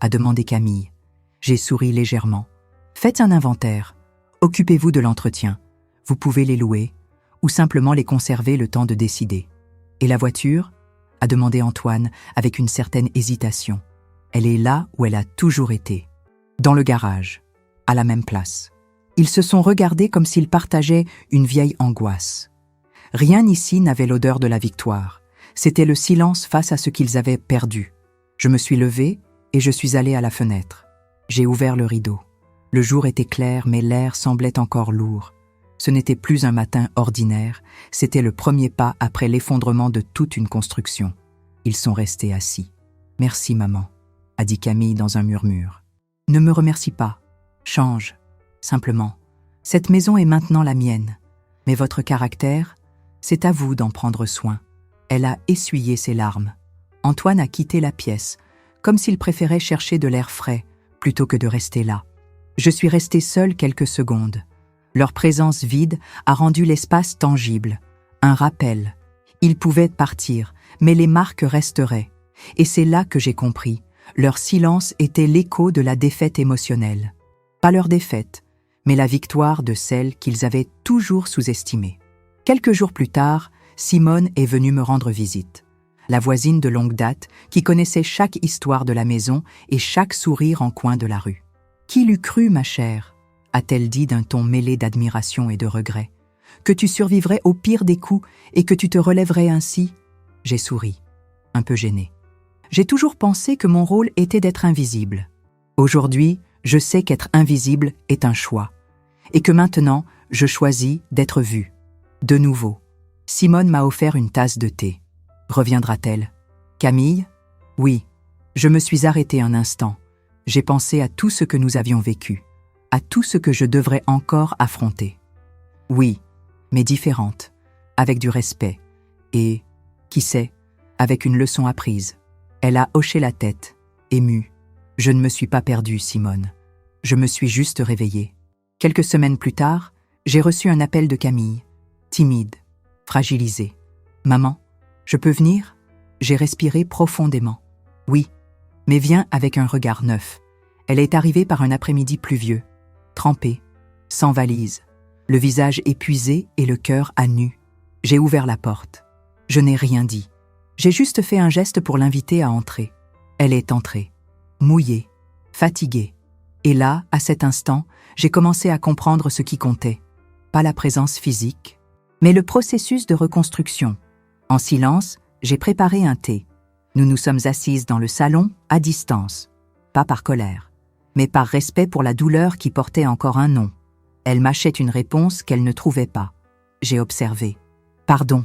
a demandé Camille. J'ai souri légèrement. « Faites un inventaire. Occupez-vous de l'entretien. Vous pouvez les louer, ou simplement les conserver le temps de décider. »« Et la voiture ?» a demandé Antoine avec une certaine hésitation. « Elle est là où elle a toujours été. Dans le garage, à la même place. » Ils se sont regardés comme s'ils partageaient une vieille angoisse. Rien ici n'avait l'odeur de la victoire. C'était le silence face à ce qu'ils avaient perdu. Je me suis levée et je suis allée à la fenêtre. J'ai ouvert le rideau. Le jour était clair, mais l'air semblait encore lourd. Ce n'était plus un matin ordinaire, c'était le premier pas après l'effondrement de toute une construction. Ils sont restés assis. « Merci, maman », a dit Camille dans un murmure. « Ne me remercie pas. Change. Simplement, cette maison est maintenant la mienne. Mais votre caractère, c'est à vous d'en prendre soin. » Elle a essuyé ses larmes. Antoine a quitté la pièce, comme s'il préférait chercher de l'air frais plutôt que de rester là. Je suis restée seule quelques secondes. Leur présence vide a rendu l'espace tangible. Un rappel. Ils pouvaient partir, mais les marques resteraient. Et c'est là que j'ai compris. Leur silence était l'écho de la défaite émotionnelle. Pas leur défaite, mais la victoire de celle qu'ils avaient toujours sous-estimée. Quelques jours plus tard, Simone est venue me rendre visite. La voisine de longue date qui connaissait chaque histoire de la maison et chaque sourire en coin de la rue. « Qui l'eût cru, ma chère ?» a-t-elle dit d'un ton mêlé d'admiration et de regret. « Que tu survivrais au pire des coups et que tu te relèverais ainsi ?» J'ai souri, un peu gênée. J'ai toujours pensé que mon rôle était d'être invisible. Aujourd'hui, je sais qu'être invisible est un choix. Et que maintenant, je choisis d'être vue. De nouveau. Simone m'a offert une tasse de thé. Reviendra-t-elle? Camille? Oui. Je me suis arrêtée un instant. J'ai pensé à tout ce que nous avions vécu. À tout ce que je devrais encore affronter. Oui, mais différente. Avec du respect. Et, qui sait, avec une leçon apprise. Elle a hoché la tête, émue. Je ne me suis pas perdue, Simone. Je me suis juste réveillée. Quelques semaines plus tard, j'ai reçu un appel de Camille, timide, fragilisée. « Maman, je peux venir ?» J'ai respiré profondément. « Oui, mais viens avec un regard neuf. » Elle est arrivée par un après-midi pluvieux, trempée, sans valise, le visage épuisé et le cœur à nu. J'ai ouvert la porte. Je n'ai rien dit. J'ai juste fait un geste pour l'inviter à entrer. Elle est entrée, mouillée, fatiguée. Et là, à cet instant, j'ai commencé à comprendre ce qui comptait. Pas la présence physique, mais le processus de reconstruction. En silence, j'ai préparé un thé. Nous nous sommes assises dans le salon, à distance. Pas par colère, mais par respect pour la douleur qui portait encore un nom. Elle mâchait une réponse qu'elle ne trouvait pas. J'ai observé. « Pardon »,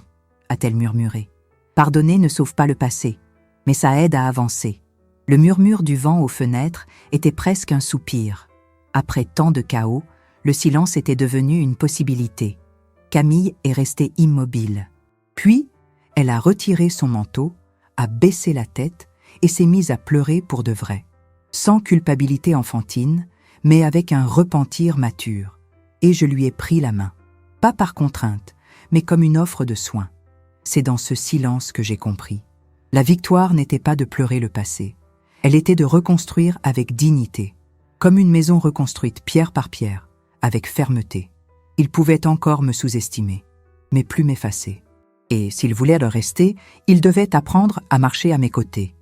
a-t-elle murmuré. Pardonner ne sauve pas le passé, mais ça aide à avancer. Le murmure du vent aux fenêtres était presque un soupir. Après tant de chaos, le silence était devenu une possibilité. Camille est restée immobile. Puis, elle a retiré son manteau, a baissé la tête et s'est mise à pleurer pour de vrai, sans culpabilité enfantine, mais avec un repentir mature. Et je lui ai pris la main, pas par contrainte, mais comme une offre de soin. C'est dans ce silence que j'ai compris. La victoire n'était pas de pleurer le passé, elle était de reconstruire avec dignité, comme une maison reconstruite pierre par pierre, avec fermeté. Il pouvait encore me sous-estimer, mais plus m'effacer. Et s'il voulait le rester, il devait apprendre à marcher à mes côtés,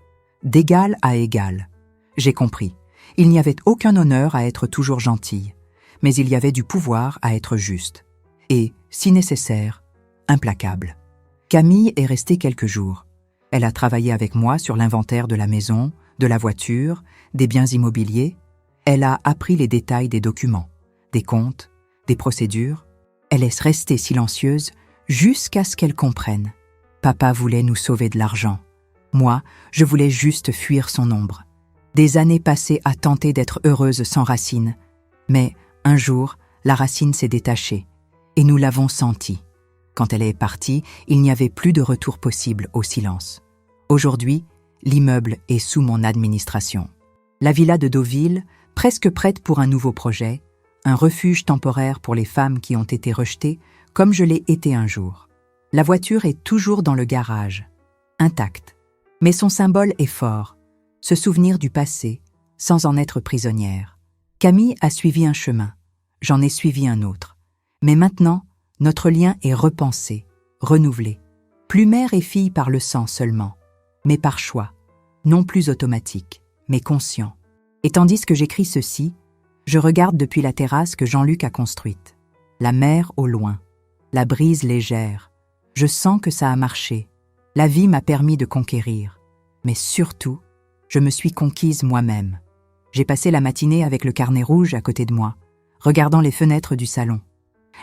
d'égal à égal. J'ai compris, il n'y avait aucun honneur à être toujours gentille, mais il y avait du pouvoir à être juste. Et, si nécessaire, implacable. Camille est restée quelques jours. Elle a travaillé avec moi sur l'inventaire de la maison, de la voiture, des biens immobiliers. Elle a appris les détails des documents, des comptes, des procédures. Elle est restée silencieuse jusqu'à ce qu'elle comprenne. Papa voulait nous sauver de l'argent. Moi, je voulais juste fuir son ombre. Des années passées à tenter d'être heureuse sans Racine. Mais, un jour, la Racine s'est détachée. Et nous l'avons senti. Quand elle est partie, il n'y avait plus de retour possible au silence. Aujourd'hui, l'immeuble est sous mon administration. La villa de Deauville, presque prête pour un nouveau projet, un refuge temporaire pour les femmes qui ont été rejetées, comme je l'ai été un jour. La voiture est toujours dans le garage, intacte. Mais son symbole est fort, ce souvenir du passé, sans en être prisonnière. Camille a suivi un chemin, j'en ai suivi un autre. Mais maintenant, notre lien est repensé, renouvelé. Plus mère et fille par le sang seulement, mais par choix, non plus automatique, mais conscient. Et tandis que j'écris ceci, je regarde depuis la terrasse que Jean-Luc a construite. La mer au loin, la brise légère. Je sens que ça a marché. La vie m'a permis de conquérir. Mais surtout, je me suis conquise moi-même. J'ai passé la matinée avec le carnet rouge à côté de moi, regardant les fenêtres du salon.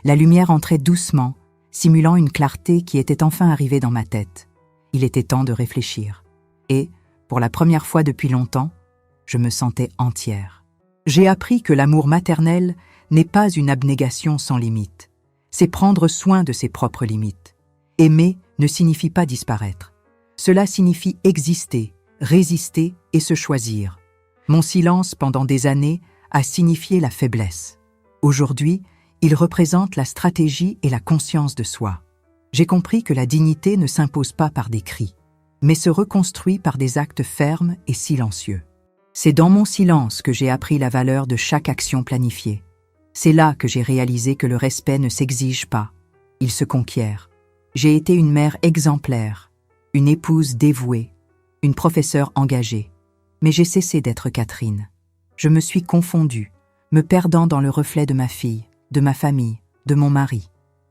La lumière entrait doucement, simulant une clarté qui était enfin arrivée dans ma tête. Il était temps de réfléchir. Et, pour la première fois depuis longtemps, je me sentais entière. J'ai appris que l'amour maternel n'est pas une abnégation sans limite. C'est prendre soin de ses propres limites. Aimer ne signifie pas disparaître. Cela signifie exister, résister et se choisir. Mon silence pendant des années a signifié la faiblesse. Aujourd'hui, il représente la stratégie et la conscience de soi. J'ai compris que la dignité ne s'impose pas par des cris, mais se reconstruit par des actes fermes et silencieux. C'est dans mon silence que j'ai appris la valeur de chaque action planifiée. C'est là que j'ai réalisé que le respect ne s'exige pas, il se conquiert. J'ai été une mère exemplaire, une épouse dévouée, une professeure engagée. Mais j'ai cessé d'être Catherine. Je me suis confondue, me perdant dans le reflet de ma fille, de ma famille, de mon mari.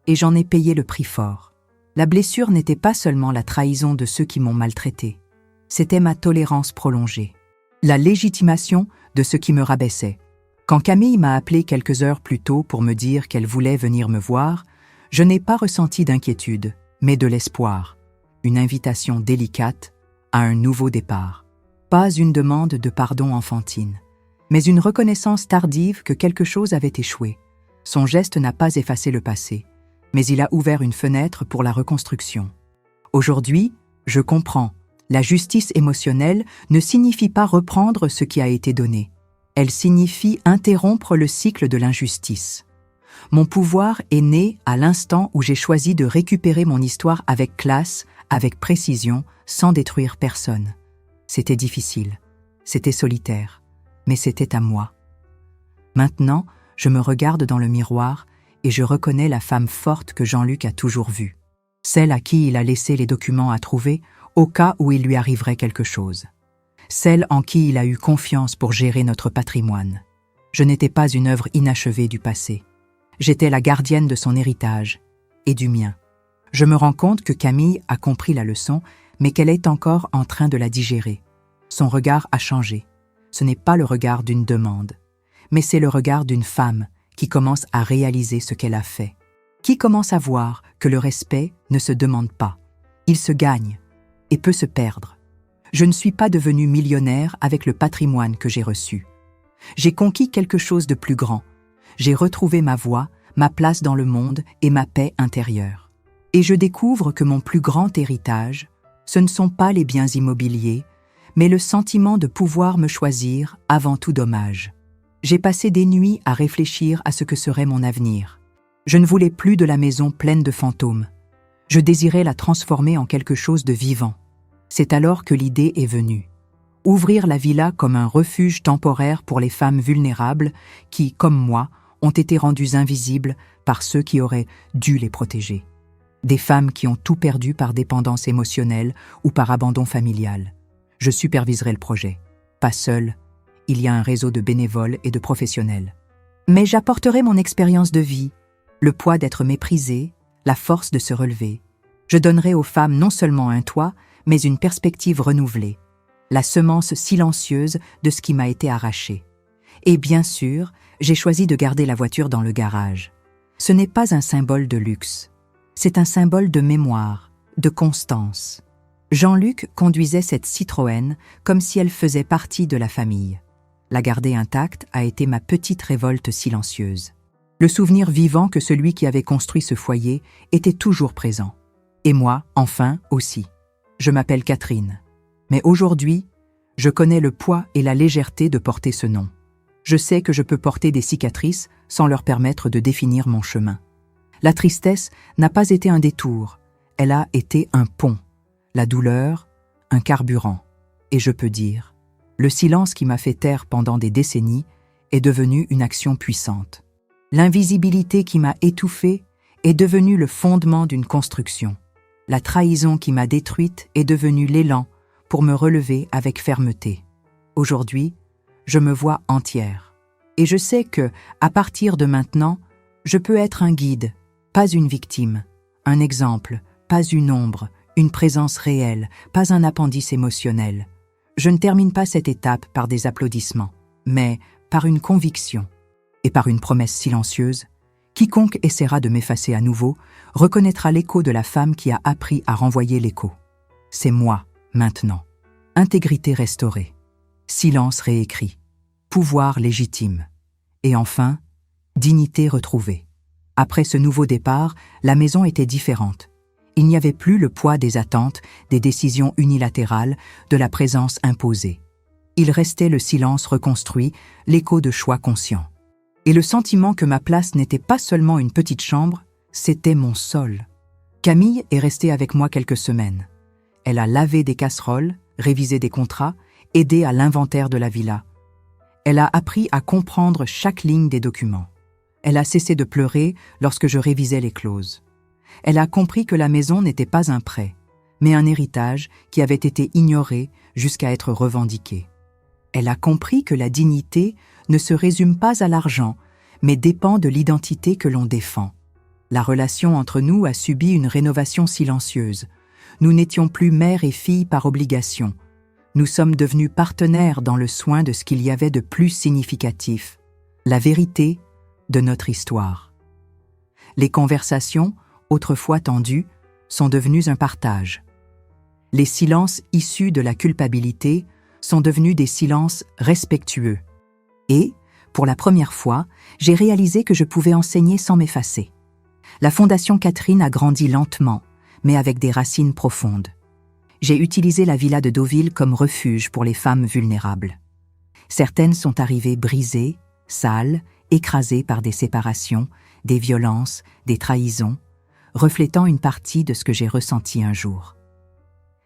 Et j'en ai payé le prix fort. La blessure n'était pas seulement la trahison de ceux qui m'ont maltraitée. C'était ma tolérance prolongée. La légitimation de ce qui me rabaissait. Quand Camille m'a appelé quelques heures plus tôt pour me dire qu'elle voulait venir me voir, je n'ai pas ressenti d'inquiétude, mais de l'espoir. Une invitation délicate à un nouveau départ. Pas une demande de pardon enfantine, mais une reconnaissance tardive que quelque chose avait échoué. Son geste n'a pas effacé le passé, mais il a ouvert une fenêtre pour la reconstruction. Aujourd'hui, je comprends. La justice émotionnelle ne signifie pas reprendre ce qui a été donné. Elle signifie interrompre le cycle de l'injustice. Mon pouvoir est né à l'instant où j'ai choisi de récupérer mon histoire avec classe, avec précision, sans détruire personne. C'était difficile, c'était solitaire, mais c'était à moi. Maintenant, je me regarde dans le miroir et je reconnais la femme forte que Jean-Luc a toujours vue. Celle à qui il a laissé les documents à trouver au cas où il lui arriverait quelque chose. Celle en qui il a eu confiance pour gérer notre patrimoine. Je n'étais pas une œuvre inachevée du passé. J'étais la gardienne de son héritage et du mien. Je me rends compte que Camille a compris la leçon, mais qu'elle est encore en train de la digérer. Son regard a changé. Ce n'est pas le regard d'une demande, mais c'est le regard d'une femme qui commence à réaliser ce qu'elle a fait, qui commence à voir que le respect ne se demande pas. Il se gagne et peut se perdre. Je ne suis pas devenue millionnaire avec le patrimoine que j'ai reçu. J'ai conquis quelque chose de plus grand. J'ai retrouvé ma voie, ma place dans le monde et ma paix intérieure. Et je découvre que mon plus grand héritage, Ce ne sont pas les biens immobiliers, mais le sentiment de pouvoir me choisir avant tout dommage. J'ai passé des nuits à réfléchir à ce que serait mon avenir. Je ne voulais plus de la maison pleine de fantômes. Je désirais la transformer en quelque chose de vivant. C'est alors que l'idée est venue. Ouvrir la villa comme un refuge temporaire pour les femmes vulnérables qui, comme moi, ont été rendues invisibles par ceux qui auraient dû les protéger. Des femmes qui ont tout perdu par dépendance émotionnelle ou par abandon familial. Je superviserai le projet. Pas seul, il y a un réseau de bénévoles et de professionnels. Mais j'apporterai mon expérience de vie, le poids d'être méprisée, la force de se relever. Je donnerai aux femmes non seulement un toit, mais une perspective renouvelée, la semence silencieuse de ce qui m'a été arraché. Et bien sûr, j'ai choisi de garder la voiture dans le garage. Ce n'est pas un symbole de luxe, c'est un symbole de mémoire, de constance. Jean-Luc conduisait cette Citroën comme si elle faisait partie de la famille. La garder intacte a été ma petite révolte silencieuse. Le souvenir vivant que celui qui avait construit ce foyer était toujours présent. Et moi, enfin, aussi. Je m'appelle Catherine. Mais aujourd'hui, je connais le poids et la légèreté de porter ce nom. Je sais que je peux porter des cicatrices sans leur permettre de définir mon chemin. La tristesse n'a pas été un détour, elle a été un pont. La douleur, un carburant. Et je peux dire, le silence qui m'a fait taire pendant des décennies est devenu une action puissante. L'invisibilité qui m'a étouffée est devenue le fondement d'une construction. La trahison qui m'a détruite est devenue l'élan pour me relever avec fermeté. Aujourd'hui, je me vois entière. Et je sais que, à partir de maintenant, je peux être un guide, pas une victime, un exemple, pas une ombre, une présence réelle, pas un appendice émotionnel. Je ne termine pas cette étape par des applaudissements, mais par une conviction et par une promesse silencieuse. Quiconque essaiera de m'effacer à nouveau reconnaîtra l'écho de la femme qui a appris à renvoyer l'écho. C'est moi, maintenant. Intégrité restaurée. Silence réécrit. Pouvoir légitime. Et enfin, dignité retrouvée. Après ce nouveau départ, la maison était différente. Il n'y avait plus le poids des attentes, des décisions unilatérales, de la présence imposée. Il restait le silence reconstruit, l'écho de choix conscients. Et le sentiment que ma place n'était pas seulement une petite chambre, c'était mon sol. Camille est restée avec moi quelques semaines. Elle a lavé des casseroles, révisé des contrats, aidé à l'inventaire de la villa. Elle a appris à comprendre chaque ligne des documents. Elle a cessé de pleurer lorsque je révisais les clauses. Elle a compris que la maison n'était pas un prêt, mais un héritage qui avait été ignoré jusqu'à être revendiqué. Elle a compris que la dignité ne se résume pas à l'argent, mais dépend de l'identité que l'on défend. La relation entre nous a subi une rénovation silencieuse. Nous n'étions plus mère et fille par obligation. Nous sommes devenus partenaires dans le soin de ce qu'il y avait de plus significatif, la vérité de notre histoire. Les conversations, autrefois tendues, sont devenues un partage. Les silences issus de la culpabilité sont devenus des silences respectueux. Et, pour la première fois, j'ai réalisé que je pouvais enseigner sans m'effacer. La Fondation Catherine a grandi lentement, mais avec des racines profondes. J'ai utilisé la villa de Deauville comme refuge pour les femmes vulnérables. Certaines sont arrivées brisées, sales, écrasées par des séparations, des violences, des trahisons, reflétant une partie de ce que j'ai ressenti un jour.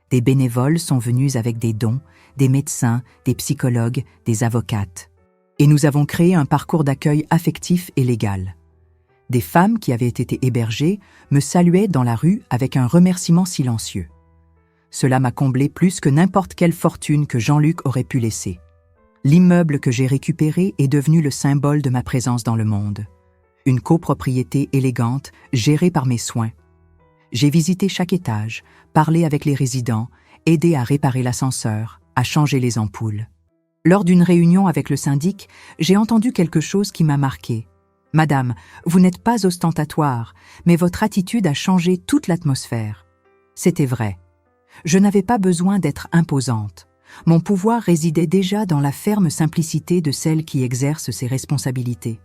Des bénévoles sont venus avec des dons, des médecins, des psychologues, des avocates. Et nous avons créé un parcours d'accueil affectif et légal. Des femmes qui avaient été hébergées me saluaient dans la rue avec un remerciement silencieux. Cela m'a comblé plus que n'importe quelle fortune que Jean-Luc aurait pu laisser. L'immeuble que j'ai récupéré est devenu le symbole de ma présence dans le monde. Une copropriété élégante, gérée par mes soins. J'ai visité chaque étage, parlé avec les résidents, aidé à réparer l'ascenseur, à changer les ampoules. Lors d'une réunion avec le syndic, j'ai entendu quelque chose qui m'a marqué. « Madame, vous n'êtes pas ostentatoire, mais votre attitude a changé toute l'atmosphère. » C'était vrai. Je n'avais pas besoin d'être imposante. Mon pouvoir résidait déjà dans la ferme simplicité de celle qui exerce ses responsabilités.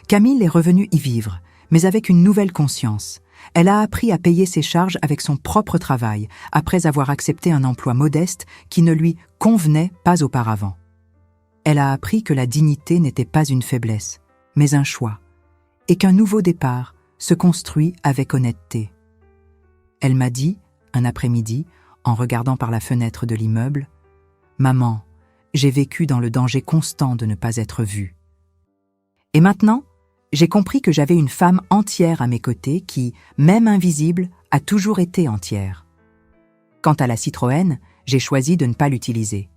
Camille est revenue y vivre, mais avec une nouvelle conscience. Elle a appris à payer ses charges avec son propre travail, après avoir accepté un emploi modeste qui ne lui convenait pas auparavant. Elle a appris que la dignité n'était pas une faiblesse, mais un choix, et qu'un nouveau départ se construit avec honnêteté. Elle m'a dit, un après-midi, en regardant par la fenêtre de l'immeuble, « Maman, j'ai vécu dans le danger constant de ne pas être vue. » Et maintenant, j'ai compris que j'avais une femme entière à mes côtés qui, même invisible, a toujours été entière. Quant à la Citroën, j'ai choisi de ne pas l'utiliser.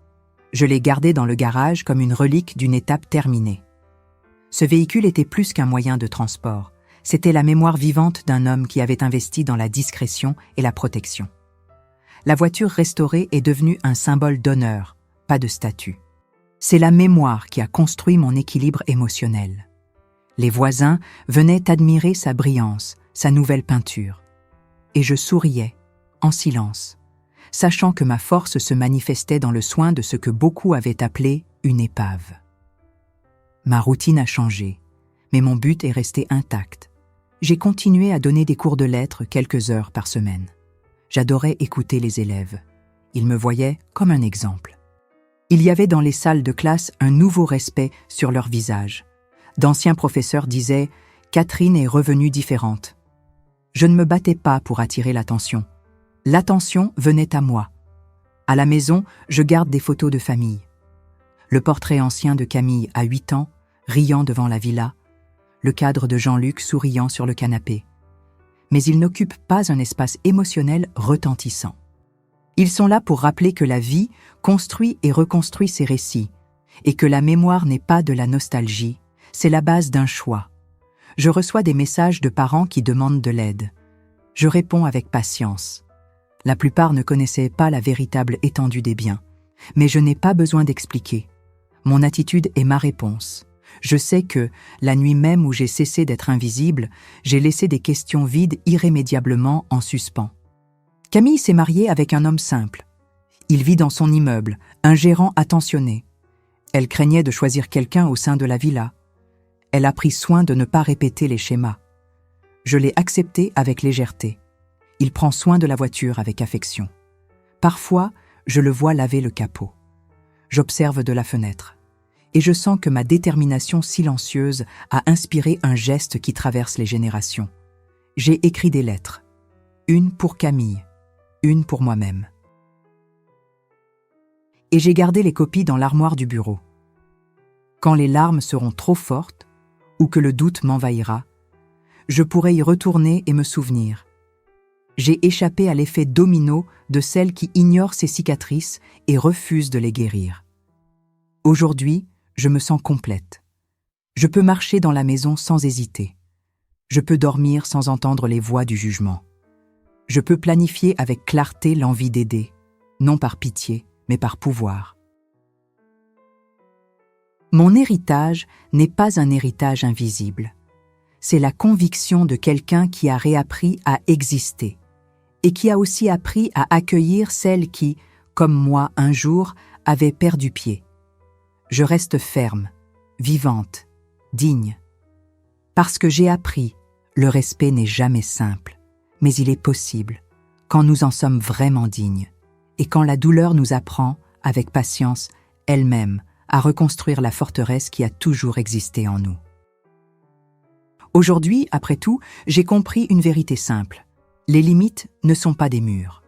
Je l'ai gardée dans le garage comme une relique d'une étape terminée. Ce véhicule était plus qu'un moyen de transport. C'était la mémoire vivante d'un homme qui avait investi dans la discrétion et la protection. La voiture restaurée est devenue un symbole d'honneur, pas de statut. C'est la mémoire qui a construit mon équilibre émotionnel. Les voisins venaient admirer sa brillance, sa nouvelle peinture. Et je souriais, en silence, sachant que ma force se manifestait dans le soin de ce que beaucoup avaient appelé une épave. Ma routine a changé, mais mon but est resté intact. J'ai continué à donner des cours de lettres quelques heures par semaine. J'adorais écouter les élèves. Ils me voyaient comme un exemple. Il y avait dans les salles de classe un nouveau respect sur leur visage. D'anciens professeurs disaient « Catherine est revenue différente ». Je ne me battais pas pour attirer l'attention. L'attention venait à moi. À la maison, je garde des photos de famille. Le portrait ancien de Camille à 8 ans, riant devant la villa, le cadre de Jean-Luc souriant sur le canapé. Mais ils n'occupent pas un espace émotionnel retentissant. Ils sont là pour rappeler que la vie construit et reconstruit ses récits, et que la mémoire n'est pas de la nostalgie, c'est la base d'un choix. Je reçois des messages de parents qui demandent de l'aide. Je réponds avec patience. La plupart ne connaissaient pas la véritable étendue des biens, mais je n'ai pas besoin d'expliquer. Mon attitude est ma réponse. Je sais que, la nuit même où j'ai cessé d'être invisible, j'ai laissé des questions vides irrémédiablement en suspens. Camille s'est mariée avec un homme simple. Il vit dans son immeuble, un gérant attentionné. Elle craignait de choisir quelqu'un au sein de la villa. Elle a pris soin de ne pas répéter les schémas. Je l'ai accepté avec légèreté. Il prend soin de la voiture avec affection. Parfois, je le vois laver le capot. J'observe de la fenêtre. Et je sens que ma détermination silencieuse a inspiré un geste qui traverse les générations. J'ai écrit des lettres. Une pour Camille, une pour moi-même. Et j'ai gardé les copies dans l'armoire du bureau. Quand les larmes seront trop fortes, ou que le doute m'envahira, je pourrai y retourner et me souvenir. J'ai échappé à l'effet domino de celle qui ignore ses cicatrices et refuse de les guérir. Aujourd'hui, je me sens complète. Je peux marcher dans la maison sans hésiter. Je peux dormir sans entendre les voix du jugement. Je peux planifier avec clarté l'envie d'aider, non par pitié, mais par pouvoir. Mon héritage n'est pas un héritage invisible. C'est la conviction de quelqu'un qui a réappris à exister et qui a aussi appris à accueillir celles qui, comme moi un jour, avaient perdu pied. Je reste ferme, vivante, digne. Parce que j'ai appris, le respect n'est jamais simple, mais il est possible, quand nous en sommes vraiment dignes, et quand la douleur nous apprend, avec patience, elle-même, à reconstruire la forteresse qui a toujours existé en nous. Aujourd'hui, après tout, j'ai compris une vérité simple. Les limites ne sont pas des murs.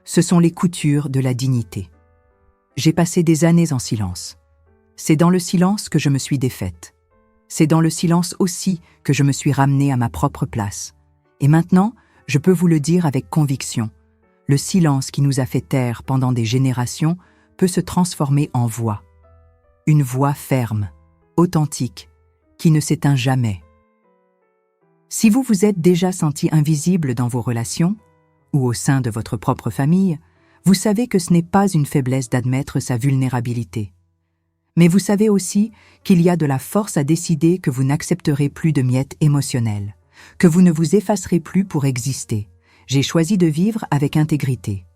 Ce sont les coutures de la dignité. J'ai passé des années en silence. C'est dans le silence que je me suis défaite. C'est dans le silence aussi que je me suis ramenée à ma propre place. Et maintenant, je peux vous le dire avec conviction. Le silence qui nous a fait taire pendant des générations peut se transformer en voix. Une voix ferme, authentique, qui ne s'éteint jamais. Si vous vous êtes déjà senti invisible dans vos relations, ou au sein de votre propre famille, vous savez que ce n'est pas une faiblesse d'admettre sa vulnérabilité. Mais vous savez aussi qu'il y a de la force à décider que vous n'accepterez plus de miettes émotionnelles, que vous ne vous effacerez plus pour exister. J'ai choisi de vivre avec intégrité.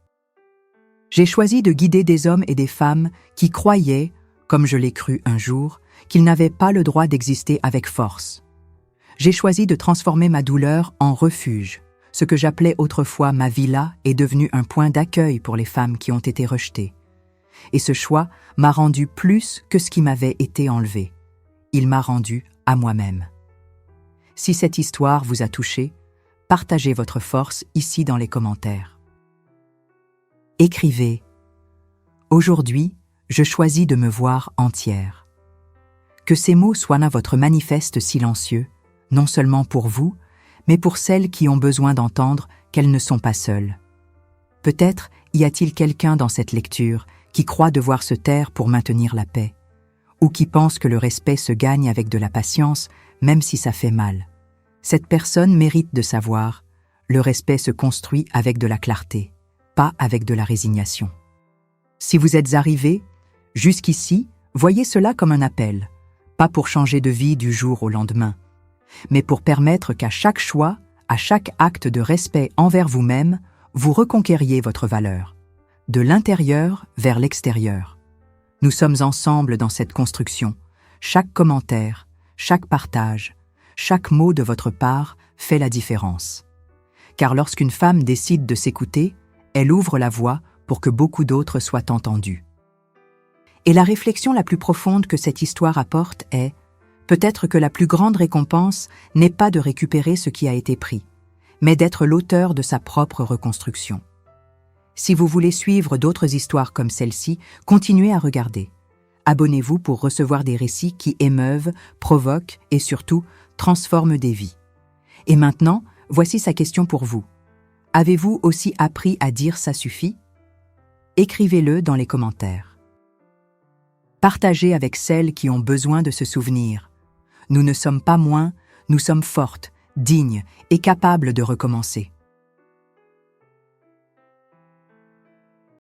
J'ai choisi de guider des hommes et des femmes qui croyaient, comme je l'ai cru un jour, qu'ils n'avaient pas le droit d'exister avec force. J'ai choisi de transformer ma douleur en refuge. Ce que j'appelais autrefois ma villa est devenu un point d'accueil pour les femmes qui ont été rejetées. Et ce choix m'a rendu plus que ce qui m'avait été enlevé. Il m'a rendu à moi-même. Si cette histoire vous a touché, partagez votre force ici dans les commentaires. Écrivez « Aujourd'hui, je choisis de me voir entière ». Que ces mots soient votre manifeste silencieux, non seulement pour vous, mais pour celles qui ont besoin d'entendre qu'elles ne sont pas seules. Peut-être y a-t-il quelqu'un dans cette lecture qui croit devoir se taire pour maintenir la paix, ou qui pense que le respect se gagne avec de la patience, même si ça fait mal. Cette personne mérite de savoir, le respect se construit avec de la clarté, pas avec de la résignation. Si vous êtes arrivé jusqu'ici, voyez cela comme un appel, pas pour changer de vie du jour au lendemain, mais pour permettre qu'à chaque choix, à chaque acte de respect envers vous-même, vous reconquériez votre valeur, de l'intérieur vers l'extérieur. Nous sommes ensemble dans cette construction. Chaque commentaire, chaque partage, chaque mot de votre part fait la différence. Car lorsqu'une femme décide de s'écouter, elle ouvre la voie pour que beaucoup d'autres soient entendus. Et la réflexion la plus profonde que cette histoire apporte est peut-être que la plus grande récompense n'est pas de récupérer ce qui a été pris, mais d'être l'auteur de sa propre reconstruction. Si vous voulez suivre d'autres histoires comme celle-ci, continuez à regarder. Abonnez-vous pour recevoir des récits qui émeuvent, provoquent et surtout transforment des vies. Et maintenant, voici sa question pour vous. Avez-vous aussi appris à dire « ça suffit » ? Écrivez-le dans les commentaires. Partagez avec celles qui ont besoin de se souvenir. Nous ne sommes pas moins, nous sommes fortes, dignes et capables de recommencer.